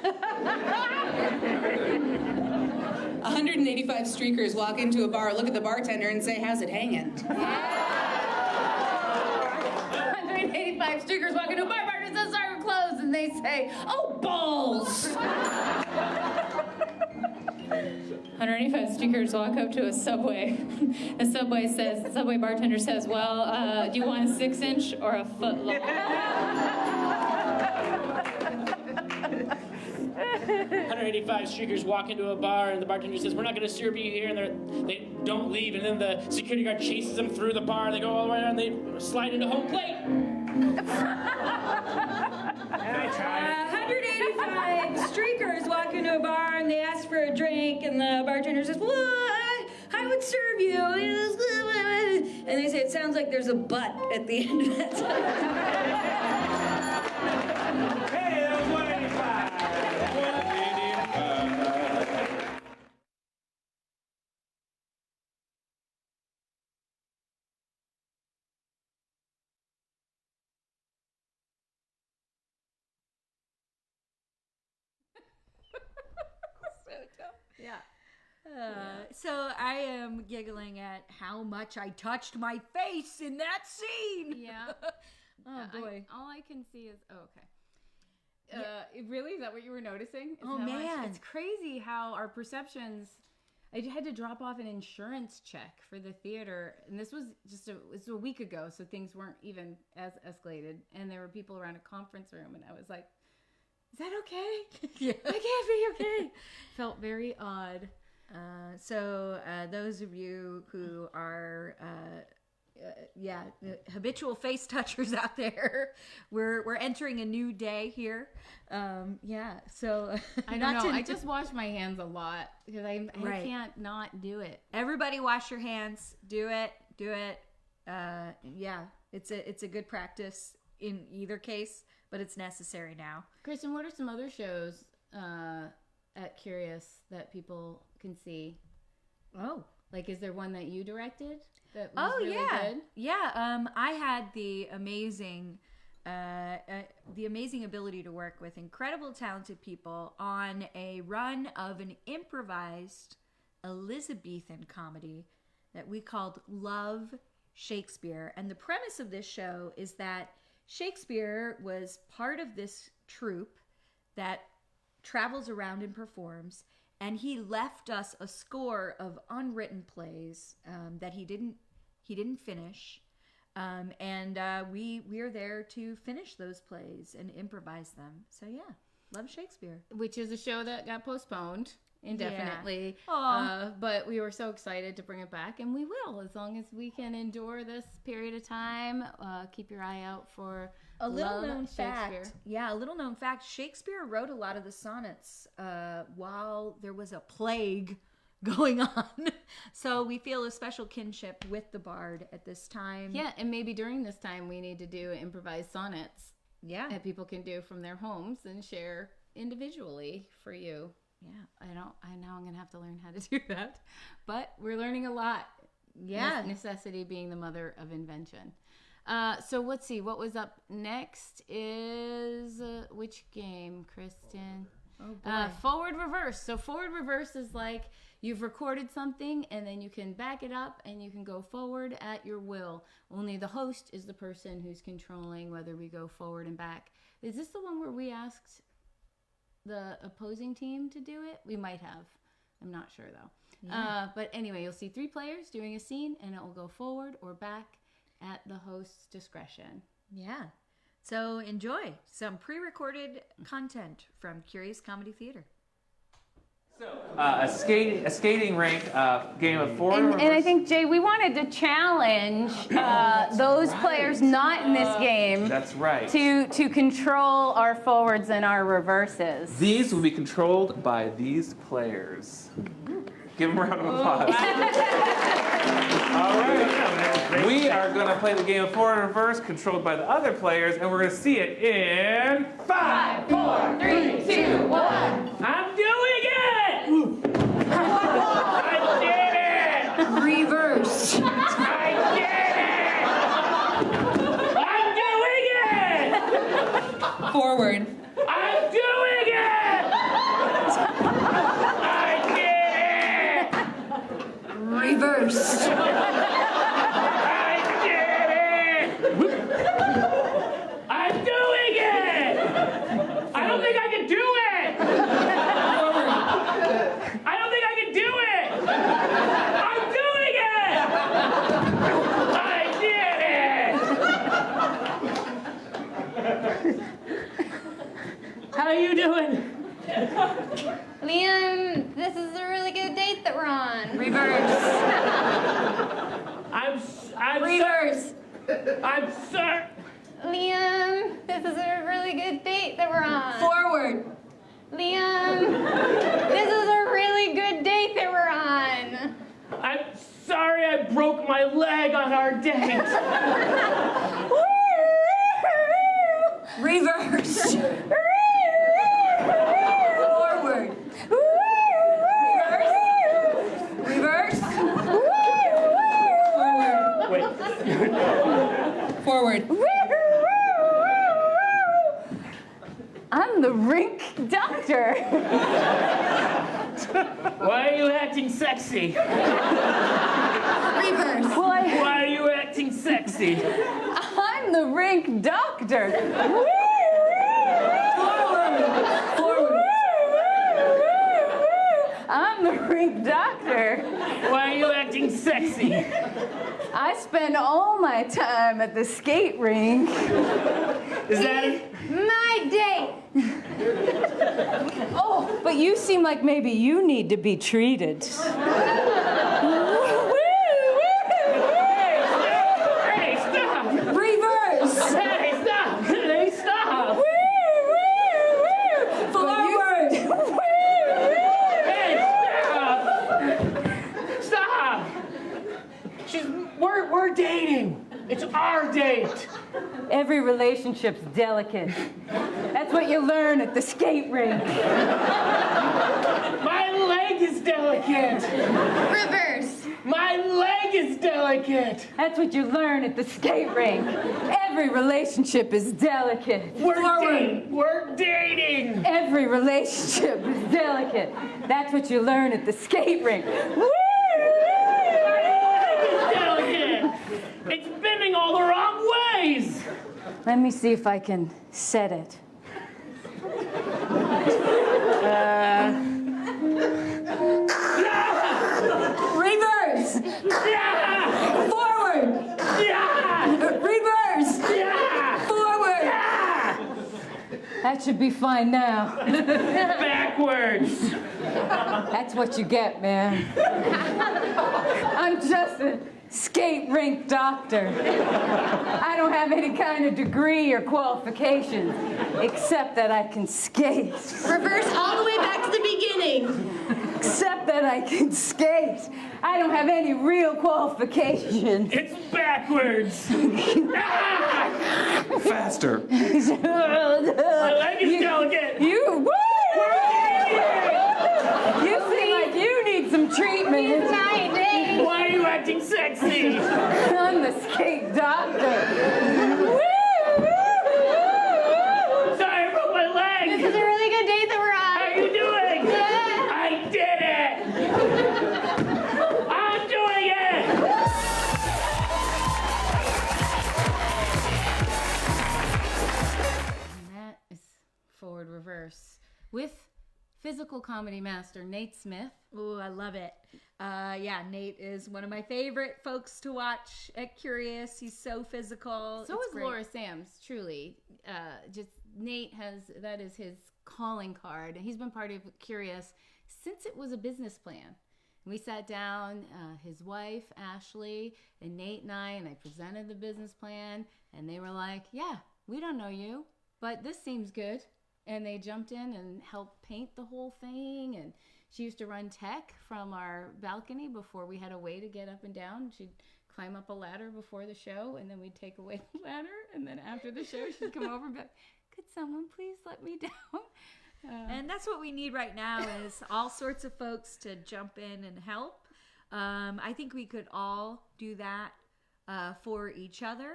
185 streakers walk into a bar, look at the bartender, and say, how's it hanging? 185 streakers walk into a bar, bartender says, sorry, we're closed, and they say, oh, balls. 185 streakers walk up to a Subway. The Subway bartender says, well, do you want a 6-inch or a foot long? 185 streakers walk into a bar and the bartender says, we're not going to serve you here, and they don't leave, and then the security guard chases them through the bar, they go all the way around, they slide into home plate. 185 streakers walk into a bar and they ask for a drink, and the bartender says, well, I would serve you. And they say, it sounds like there's a butt at the end of that. Hey, that was 185. Yeah. So I am giggling at how much I touched my face in that scene. Yeah. Oh boy. All I can see is okay. Really, is that what you were noticing? Oh, man. It's crazy how our perceptions. I had to drop off an insurance check for the theater, and this was a week ago, so things weren't even as escalated. And there were people around a conference room, and I was like, "Is that okay? Yeah. I can't be okay." Felt very odd. So those of you who are habitual face touchers out there, we're entering a new day here. So I don't know. I just wash my hands a lot because I can't not do it. Everybody wash your hands. Do it. It's a good practice in either case, but it's necessary now. Kristen, what are some other shows at Curious that people can see? Oh, like, is there one that you directed that was really good? Yeah. I had the amazing ability to work with incredible, talented people on a run of an improvised Elizabethan comedy that we called Love Shakespeare. And the premise of this show is that Shakespeare was part of this troupe that travels around and performs, and he left us a score of unwritten plays that he didn't finish, and we are there to finish those plays and improvise them. So yeah, Love Shakespeare, which is a show that got postponed indefinitely. Yeah. But we were so excited to bring it back, and we will, as long as we can endure this period of time. Keep your eye out for a little known Shakespeare. fact. Yeah, a little known fact. Shakespeare wrote a lot of the sonnets while there was a plague going on. So we feel a special kinship with the bard at this time. Yeah, and maybe during this time we need to do improvised sonnets. Yeah. That people can do from their homes and share individually for you. Yeah. Now I'm going to have to learn how to do that. But we're learning a lot. Yeah. Necessity being the mother of invention. So let's see. What was up next is which game, Kristen? Oh boy. Forward reverse. So forward reverse is like you've recorded something and then you can back it up and you can go forward at your will. Only the host is the person who's controlling whether we go forward and back. Is this the one where we asked the opposing team to do it? We might have. I'm not sure though. Yeah. But anyway, you'll see 3 players doing a scene and it will go forward or back at the host's discretion. Yeah. So enjoy some pre-recorded content from Curious Comedy Theater. A skating rink, game of forward And I think, Jay, we wanted to challenge those players not in this game. That's right. To control our forwards and our reverses. These will be controlled by these players. Give them a round of applause. All right. We are going to play the game of forward and reverse, controlled by the other players, and we're going to see it in 5, 4, 3, 2, 1. I'm doing it! I did it! Reverse. I did it! I'm doing it! Forward. I'm doing it! I did it! Reverse. I did it! I'm doing it! I don't think I can do it! I don't think I can do it! I'm doing it! I did it! How you doing? Liam, this is a really good date that we're on. Reverse. I'm Reverse. I'm sorry. Liam, this is a really good date that we're on. Forward. Liam, this is a really good date that we're on. I'm sorry I broke my leg on our date. Reverse. Forward. Reverse. Reverse. Forward. Wait. I'm the rink doctor. Why are you acting sexy? Reverse. Why are you acting sexy? I'm the rink doctor. Forward. I'm the rink doctor. Why are you acting sexy? I spend all my time at the skate rink. Is that My date. Oh, but you seem like maybe you need to be treated. Hey, stop! Reverse. Hey, stop! Hey, stop! Forward. Hey, stop! Stop! We're dating. It's our date. Every relationship's delicate. That's what you learn at the skate rink. My leg is delicate. Reverse. My leg is delicate. That's what you learn at the skate rink. Every relationship is delicate. We're dating. Every relationship is delicate. That's what you learn at the skate rink. Woo! It's delicate. It's bending all the wrong ways. Let me see if I can set it. Reverse. Yeah. Forward. Yeah. Reverse. Yeah. Forward. Yeah. That should be fine now. Backwards. That's what you get, man. I'm just a skate rink doctor. I don't have any kind of degree or qualifications, except that I can skate. Reverse all the way back to the beginning. Except that I can skate. I don't have any real qualifications. It's backwards. Faster. My leg is delicate. You seem like you need some treatment. Why are you acting sexy? I'm the skate doctor. Sorry, I broke my leg. This is a really good date that we're on. How are you doing? Good. I did it. I'm doing it. And that is forward reverse with physical comedy master Nate Smith. Ooh, I love it. Yeah, Nate is one of my favorite folks to watch at Curious. He's so physical. So It's is great. Laura Sams, truly. Just Nate that is his calling card. He's been part of Curious since it was a business plan. We sat down, his wife, Ashley, and Nate and I presented the business plan, and they were like, yeah, we don't know you, but this seems good. And they jumped in and helped paint the whole thing. And she used to run tech from our balcony before we had a way to get up and down. She'd climb up a ladder before the show, and then we'd take away the ladder. And then after the show, she'd come over and be like, could someone please let me down? And that's what we need right now is all sorts of folks to jump in and help. I think we could all do that for each other.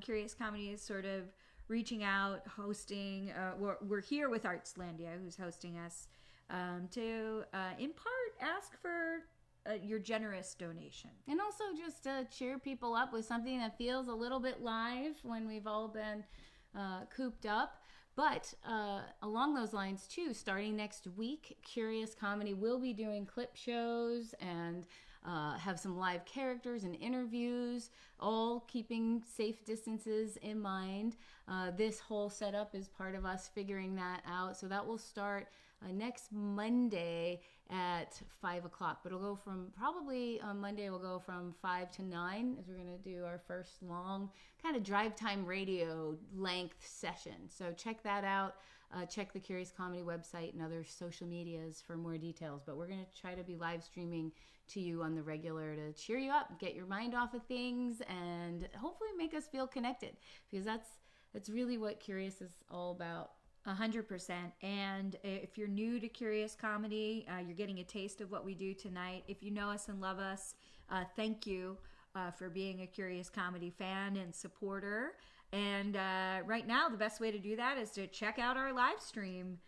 Curious Comedy is sort of reaching out, hosting. We're here with Artslandia, who's hosting us, to, in part, ask for your generous donation. And also just to cheer people up with something that feels a little bit live when we've all been cooped up. But along those lines, too, starting next week, Curious Comedy will be doing clip shows and have some live characters and interviews, all keeping safe distances in mind. This whole setup is part of us figuring that out. So that will start next Monday at 5 o'clock. But it'll go from, probably on Monday, we'll go from 5 to 9 as we're going to do our first long kind of drive time radio length session. So check that out. Check the Curious Comedy website and other social medias for more details. But we're going to try to be live streaming to you on the regular to cheer you up, get your mind off of things, and hopefully make us feel connected, because that's really what Curious is all about. 100%. And if you're new to Curious Comedy, you're getting a taste of what we do tonight. If you know us and love us, thank you for being a Curious Comedy fan and supporter. And right now, the best way to do that is to check out our live stream,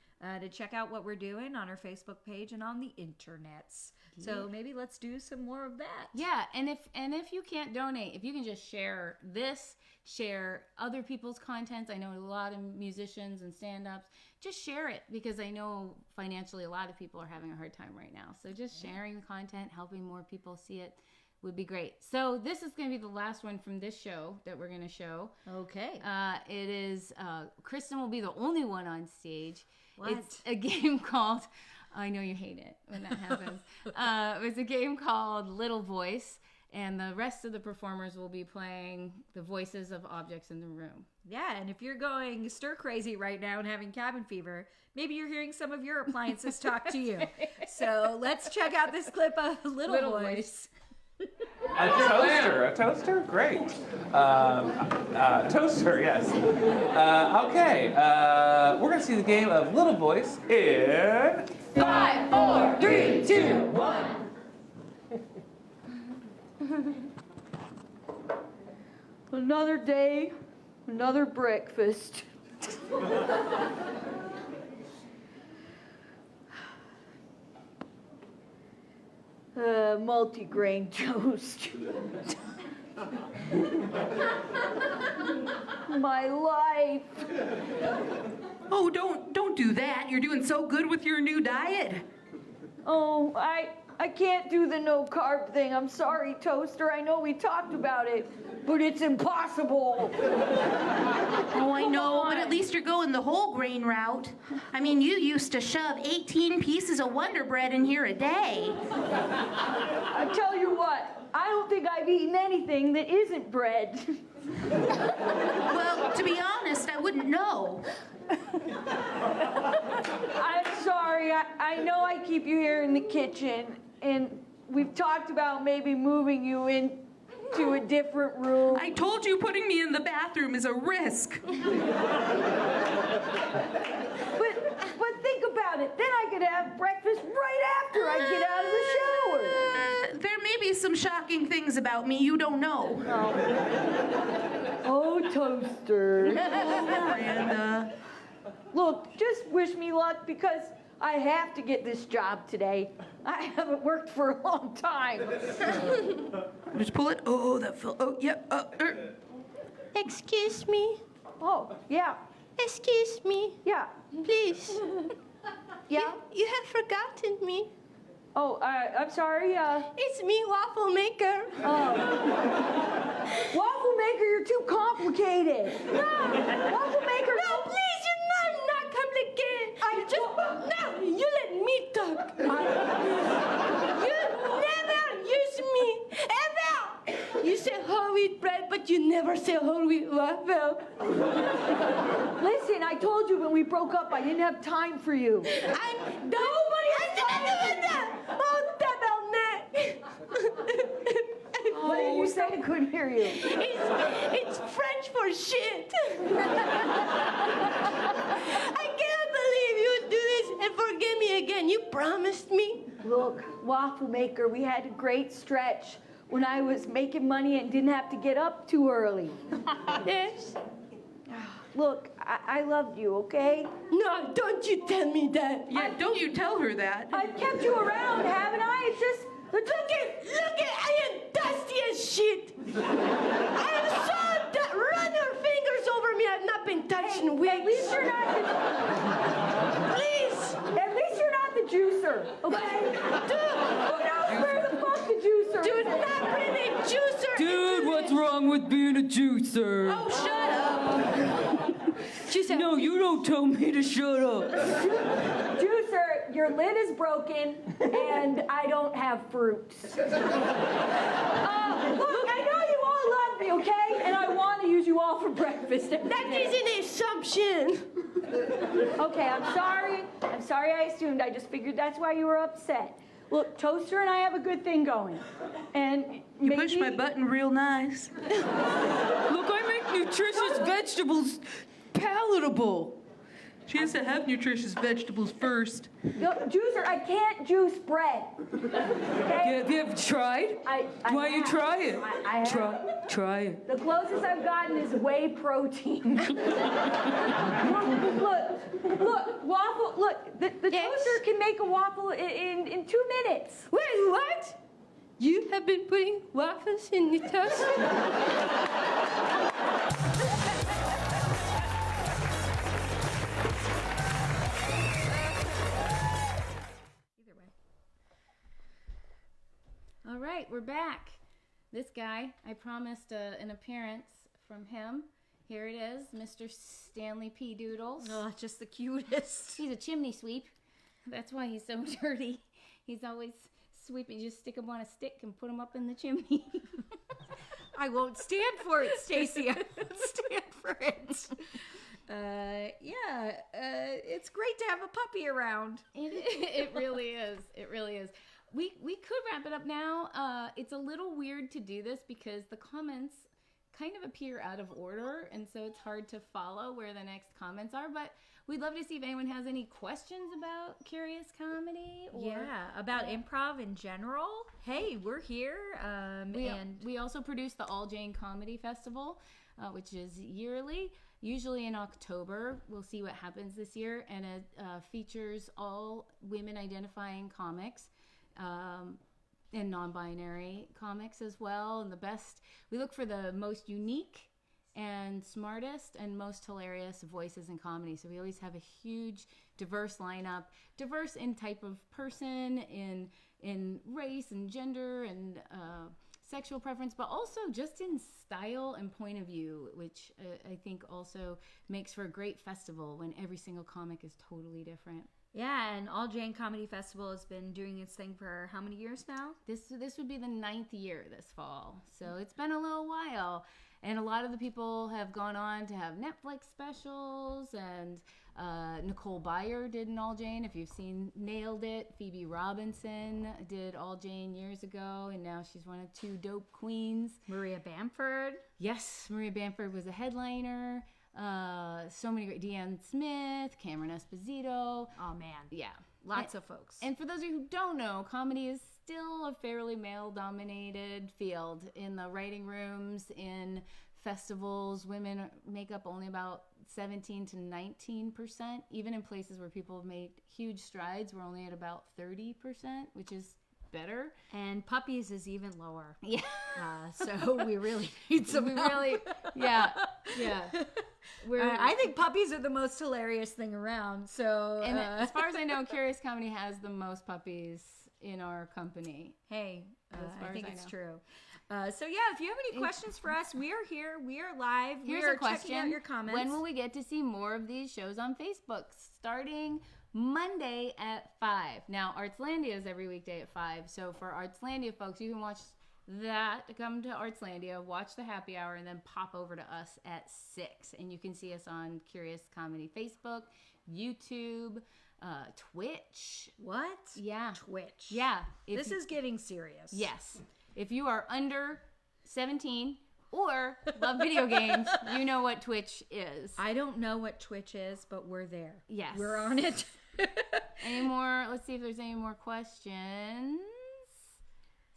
to check out what we're doing on our Facebook page and on the internets. So maybe let's do some more of that. Yeah, and if you can't donate, if you can just share this, share other people's content. I know a lot of musicians and stand-ups. Just share it, because I know financially a lot of people are having a hard time right now. So just sharing the content, helping more people see it would be great. So this is going to be the last one from this show that we're going to show. Okay. It is, Kristen will be the only one on stage. What? It's a game called, I know you hate it when that happens. It's a game called Little Voice, and the rest of the performers will be playing the voices of objects in the room. Yeah, and if you're going stir crazy right now and having cabin fever, maybe you're hearing some of your appliances talk to you. So let's check out this clip of Little Voice. A toaster? Great. Toaster, yes. Okay, we're going to see the game of Little Voice in 5, 4, 3, 2, 1. Another day, another breakfast. Multi-grain toast. My life. Oh, don't do that. You're doing so good with your new diet. Oh, I can't do the no carb thing. I'm sorry, Toaster. I know we talked about it, but it's impossible. Oh, I know, but at least you're going the whole grain route. I mean, you used to shove 18 pieces of Wonder Bread in here a day. I tell you what, I don't think I've eaten anything that isn't bread. Well, to be honest, I wouldn't know. I'm sorry. I know I keep you here in the kitchen, and we've talked about maybe moving you into a different room. I told you putting me in the bathroom is a risk. But think about it. Then I could have breakfast right after I get out of the shower. There may be some shocking things about me you don't know. Oh, Toaster. Miranda. Look, just wish me luck, because I have to get this job today. I haven't worked for a long time. Just pull it. Oh, that fell. Oh, yeah. Excuse me. Oh, yeah. Excuse me. Yeah. Please. Yeah? You have forgotten me. Oh, I'm sorry. It's me, Waffle Maker. Waffle Maker, you're too complicated. No. Waffle Maker. No, please, you're not complicated. No, you let me talk. I You say whole wheat bread, but you never say whole wheat waffle. Listen, I told you when we broke up I didn't have time for you. Nobody has time for that. What did you say? I couldn't hear you. It's French for shit. I can't believe you would do this and forgive me again. You promised me. Look, waffle maker, we had a great stretch when I was making money and didn't have to get up too early. Yes. Look, I loved you, okay? No, don't you tell me that. Yeah, don't you tell her that. I've kept you around, haven't I? It's just... Look at, I am dusty as shit. I am so run your fingers over me. I've not been touching wigs. At least you're not the... Please. At least you're not the juicer, okay? Dude, Where the fuck the juicer? Dude, not bring a juicer. Dude, what's wrong with being a juicer? Oh, shut up. Juicer. No, you don't tell me to shut up. Juicer, your lid is broken, and I don't have fruits. Look, I know you all love me, okay? And I want to use you all for breakfast. That is an assumption. Okay, I'm sorry. I'm sorry I assumed. I just figured that's why you were upset. Look, Toaster and I have a good thing going. And You maybe... push my button real nice. Look, I make nutritious vegetables palatable. She has to have nutritious vegetables first. Yo, Juicer, I can't juice bread. Okay? Yeah, have you tried? I Why don't you have. try it? I have. Try it. The closest I've gotten is whey protein. look, waffle. Look, the toaster can make a waffle in 2 minutes. Wait, what? You have been putting waffles in the toaster? All right, we're back. This guy, I promised an appearance from him. Here it is, Mr. Stanley P. Doodles. Oh, just the cutest. He's a chimney sweep. That's why he's so dirty. He's always sweeping. You just stick him on a stick and put him up in the chimney. I won't stand for it, Stacey. I won't stand for it. It's great to have a puppy around. It really is. It really is. We could wrap it up now. It's a little weird to do this because the comments kind of appear out of order, and so it's hard to follow where the next comments are. But we'd love to see if anyone has any questions about Curious Comedy. Or, about improv in general. Hey, we're here. We also produce the All Jain Comedy Festival, which is yearly, usually in October. We'll see what happens this year, and it features all women identifying comics. And non-binary comics as well, and we look for the most unique and smartest and most hilarious voices in comedy. So we always have a huge diverse lineup, diverse in type of person, in race and gender and sexual preference, but also just in style and point of view, which I think also makes for a great festival when every single comic is totally different. Yeah, and All Jain Comedy Festival has been doing its thing for how many years now? This would be the 9th year this fall. So it's been a little while. And a lot of the people have gone on to have Netflix specials. And Nicole Byer did an All Jain. If you've seen Nailed It, Phoebe Robinson did All Jain years ago. And now she's one of 2 dope queens. Maria Bamford. Yes, Maria Bamford was a headliner. So many great, Deanne Smith, Cameron Esposito. Oh man, yeah, lots of folks. And for those of you who don't know, comedy is still a fairly male-dominated field. In the writing rooms, in festivals, women make up only about 17 to 19%. Even in places where people have made huge strides, we're only at about 30%, which is better. And puppies is even lower. Yeah. So we really need some help. Yeah. I think puppies are the most hilarious thing around. So, and as far as I know, Curious Comedy has the most puppies in our company. Hey, I think it's true. So yeah, if you have any questions for us, we are here. We are live. Here's we are a question. checking out your comments. When will we get to see more of these shows on Facebook? Starting Monday at 5. Now, Artslandia is every weekday at 5. So for Artslandia folks, you can watch that, come to Artslandia, watch the happy hour, and then pop over to us at 6. And you can see us on Curious Comedy Facebook, YouTube, Twitch. What? Yeah. Twitch. Yeah. This is getting serious. Yes. If you are under 17 or love video games, you know what Twitch is. I don't know what Twitch is, but we're there. Yes. We're on it. Any more? Let's see if there's any more questions.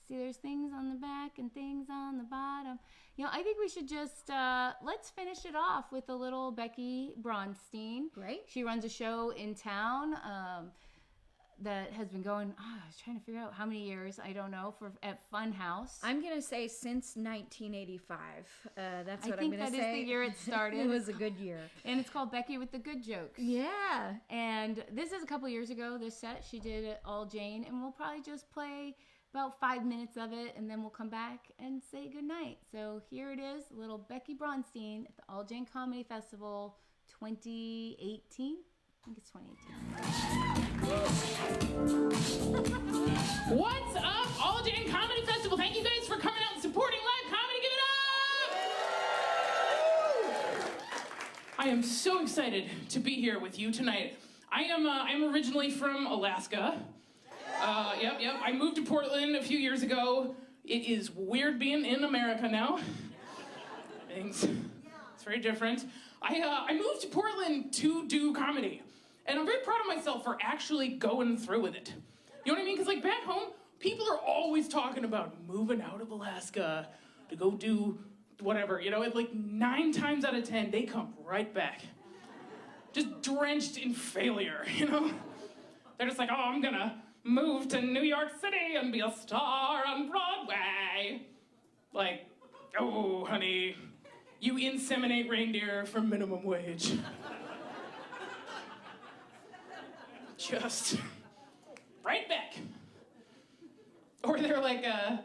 See, there's things on the back and things on the bottom. You know, I think we should just, let's finish it off with a little Becky Bronstein. Great. She runs a show in town that has been going, I was trying to figure out how many years, I don't know, at Funhouse. I'm going to say since 1985. That's what I I'm going to say. think that is the year it started. It was a good year. And it's called Becky with the Good Jokes. Yeah. And this is a couple years ago, this set. She did it all Jain, and we'll probably just play about 5 minutes of it, and then we'll come back and say goodnight. So here it is, little Becky Bronstein at the All Jain Comedy Festival 2018. I think it's 2018. What's up, All Jain Comedy Festival? Thank you guys for coming out and supporting live comedy. Give it up! I am so excited to be here with you tonight. I'm originally from Alaska. Yep. I moved to Portland a few years ago. It is weird being in America now. It's very different. I moved to Portland to do comedy. And I'm very proud of myself for actually going through with it. You know what I mean? Because like back home, people are always talking about moving out of Alaska to go do whatever. You know, and like 9 times out of 10, they come right back. Just drenched in failure, you know? They're just like, oh, I'm gonna move to New York City and be a star on Broadway. Like, oh, honey, you inseminate reindeer for minimum wage. Just right back. Or they're like, I'm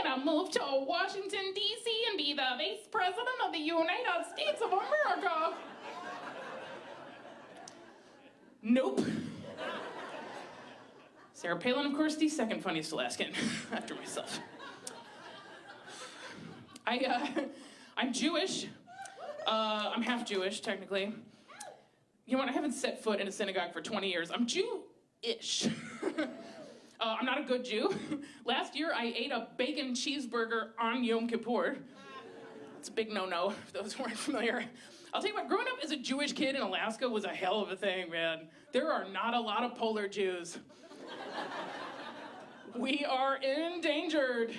gonna move to Washington, D.C. and be the vice president of the United States of America. Nope. Sarah Palin, of course, the second funniest Alaskan after myself. I'm Jewish. I'm half Jewish, technically. You know what? I haven't set foot in a synagogue for 20 years. I'm Jew-ish. I'm not a good Jew. Last year, I ate a bacon cheeseburger on Yom Kippur. It's a big no-no, if those who aren't familiar. I'll tell you what, growing up as a Jewish kid in Alaska was a hell of a thing, man. There are not a lot of polar Jews. We are endangered.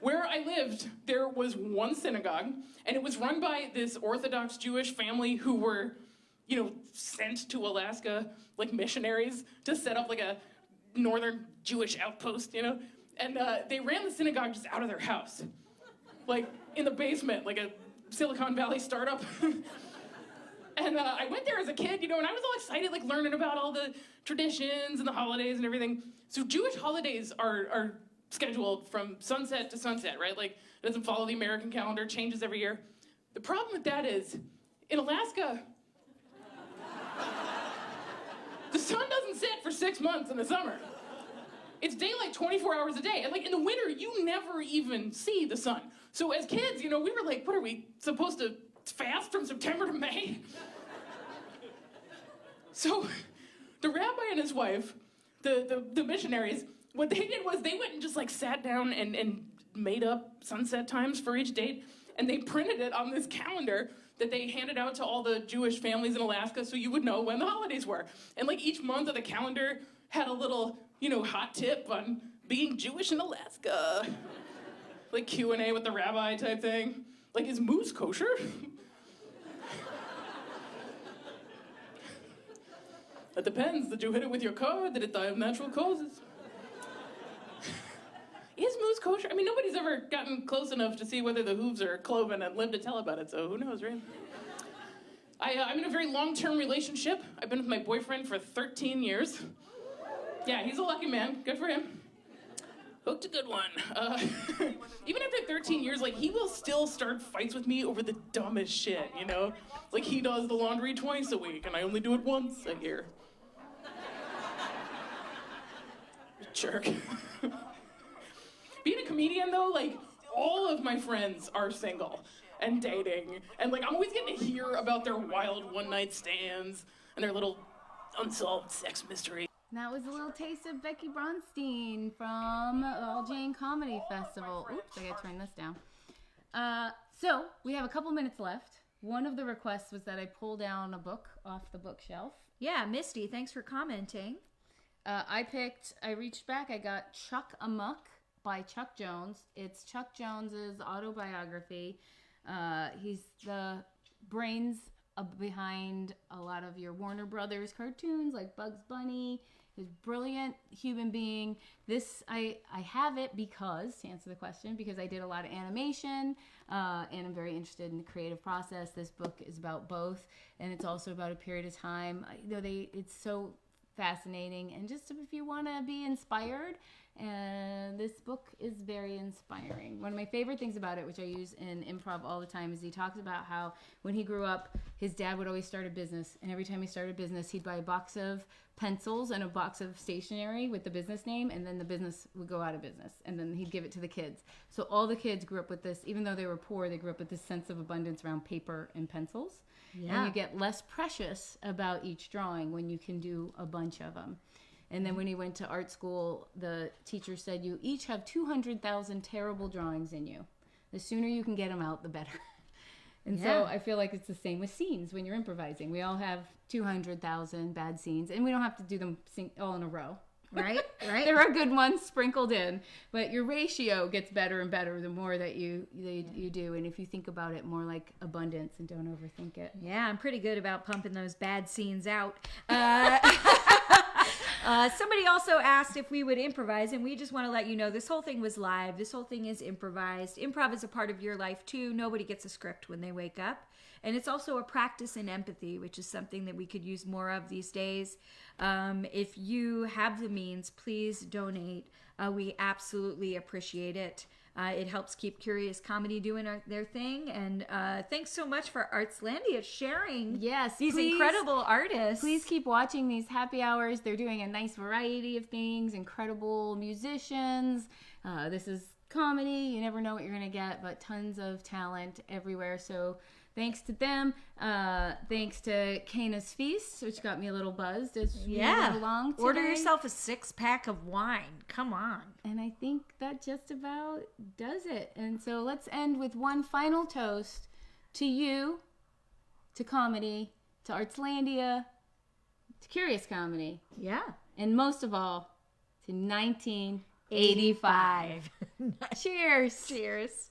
Where I lived, there was one synagogue, and it was run by this Orthodox Jewish family who were, you know, sent to Alaska, like missionaries, to set up like a northern Jewish outpost, you know? And they ran the synagogue just out of their house. Like, in the basement, like a Silicon Valley startup. And I went there as a kid, you know, and I was all excited, like learning about all the traditions and the holidays and everything. So Jewish holidays are scheduled from sunset to sunset, right? Like, it doesn't follow the American calendar, changes every year. The problem with that is, in Alaska, the sun doesn't set for 6 months in the summer. It's daylight 24 hours a day. And like in the winter, you never even see the sun. So as kids, you know, we were like, what are we supposed to fast from September to May? So the rabbi and his wife, the missionaries, what they did was they went and just like sat down and made up sunset times for each date, and they printed it on this calendar that they handed out to all the Jewish families in Alaska so you would know when the holidays were. And like each month of the calendar had a little, you know, hot tip on being Jewish in Alaska. Like Q&A with the rabbi type thing. Like, is moose kosher? It depends. Did you hit it with your car? Did it die of natural causes? Is moose kosher? I mean, nobody's ever gotten close enough to see whether the hooves are cloven and lived to tell about it, so who knows, right? I'm in a very long-term relationship. I've been with my boyfriend for 13 years. Yeah, he's a lucky man. Good for him. Hooked a good one. Even after 13 years, like, he will still start fights with me over the dumbest shit, you know? Like, he does the laundry twice a week, and I only do it once, I hear. Jerk. being a comedian though, like all of my friends are single and dating, and like I'm always getting to hear about their wild one-night stands and their little unsolved sex mystery. That was a little taste of Becky Bronstein from the Jain Comedy Festival. Oops, I gotta turn this down. So we have a couple minutes left. One of the requests was that I pull down a book off the bookshelf. Yeah, Misty, thanks for commenting. I reached back, I got Chuck Amuck by Chuck Jones. It's Chuck Jones's autobiography. He's the brains behind a lot of your Warner Brothers cartoons like Bugs Bunny. He's a brilliant human being. This, I have it because, to answer the question, because I did a lot of animation and I'm very interested in the creative process. This book is about both, and it's also about a period of time. It's so fascinating, and just if you want to be inspired, and this book is very inspiring. One of my favorite things about it, which I use in improv all the time, is he talks about how when he grew up, his dad would always start a business, and every time he started a business, he'd buy a box of pencils and a box of stationery with the business name, and then the business would go out of business, and then he'd give it to the kids. So all the kids grew up with this, even though they were poor, they grew up with this sense of abundance around paper and pencils. Yeah. And you get less precious about each drawing when you can do a bunch of them. And then when he went to art school, the teacher said, you each have 200,000 terrible drawings in you. The sooner you can get them out, the better. And so I feel like it's the same with scenes when you're improvising. We all have 200,000 bad scenes, and we don't have to do them all in a row. Right? There are good ones sprinkled in, but your ratio gets better and better the more that you do. And if you think about it more like abundance and don't overthink it. Yeah, I'm pretty good about pumping those bad scenes out. Somebody also asked if we would improvise, and we just want to let you know this whole thing was live. This whole thing is improvised. Improv is a part of your life too. Nobody gets a script when they wake up. And it's also a practice in empathy, which is something that we could use more of these days. If you have the means, please donate. We absolutely appreciate it. It helps keep Curious Comedy doing their thing. And thanks so much for Artslandia sharing these incredible artists. Please keep watching these happy hours. They're doing a nice variety of things, incredible musicians. This is comedy. You never know what you're going to get, but tons of talent everywhere. So thanks to them. Thanks to Cana's Feast, which got me a little buzzed as we went along today. Order yourself a 6-pack of wine. Come on. And I think that just about does it. And so let's end with one final toast to you, to comedy, to Artslandia, to Curious Comedy. Yeah. And most of all, to 1985. Cheers. Cheers.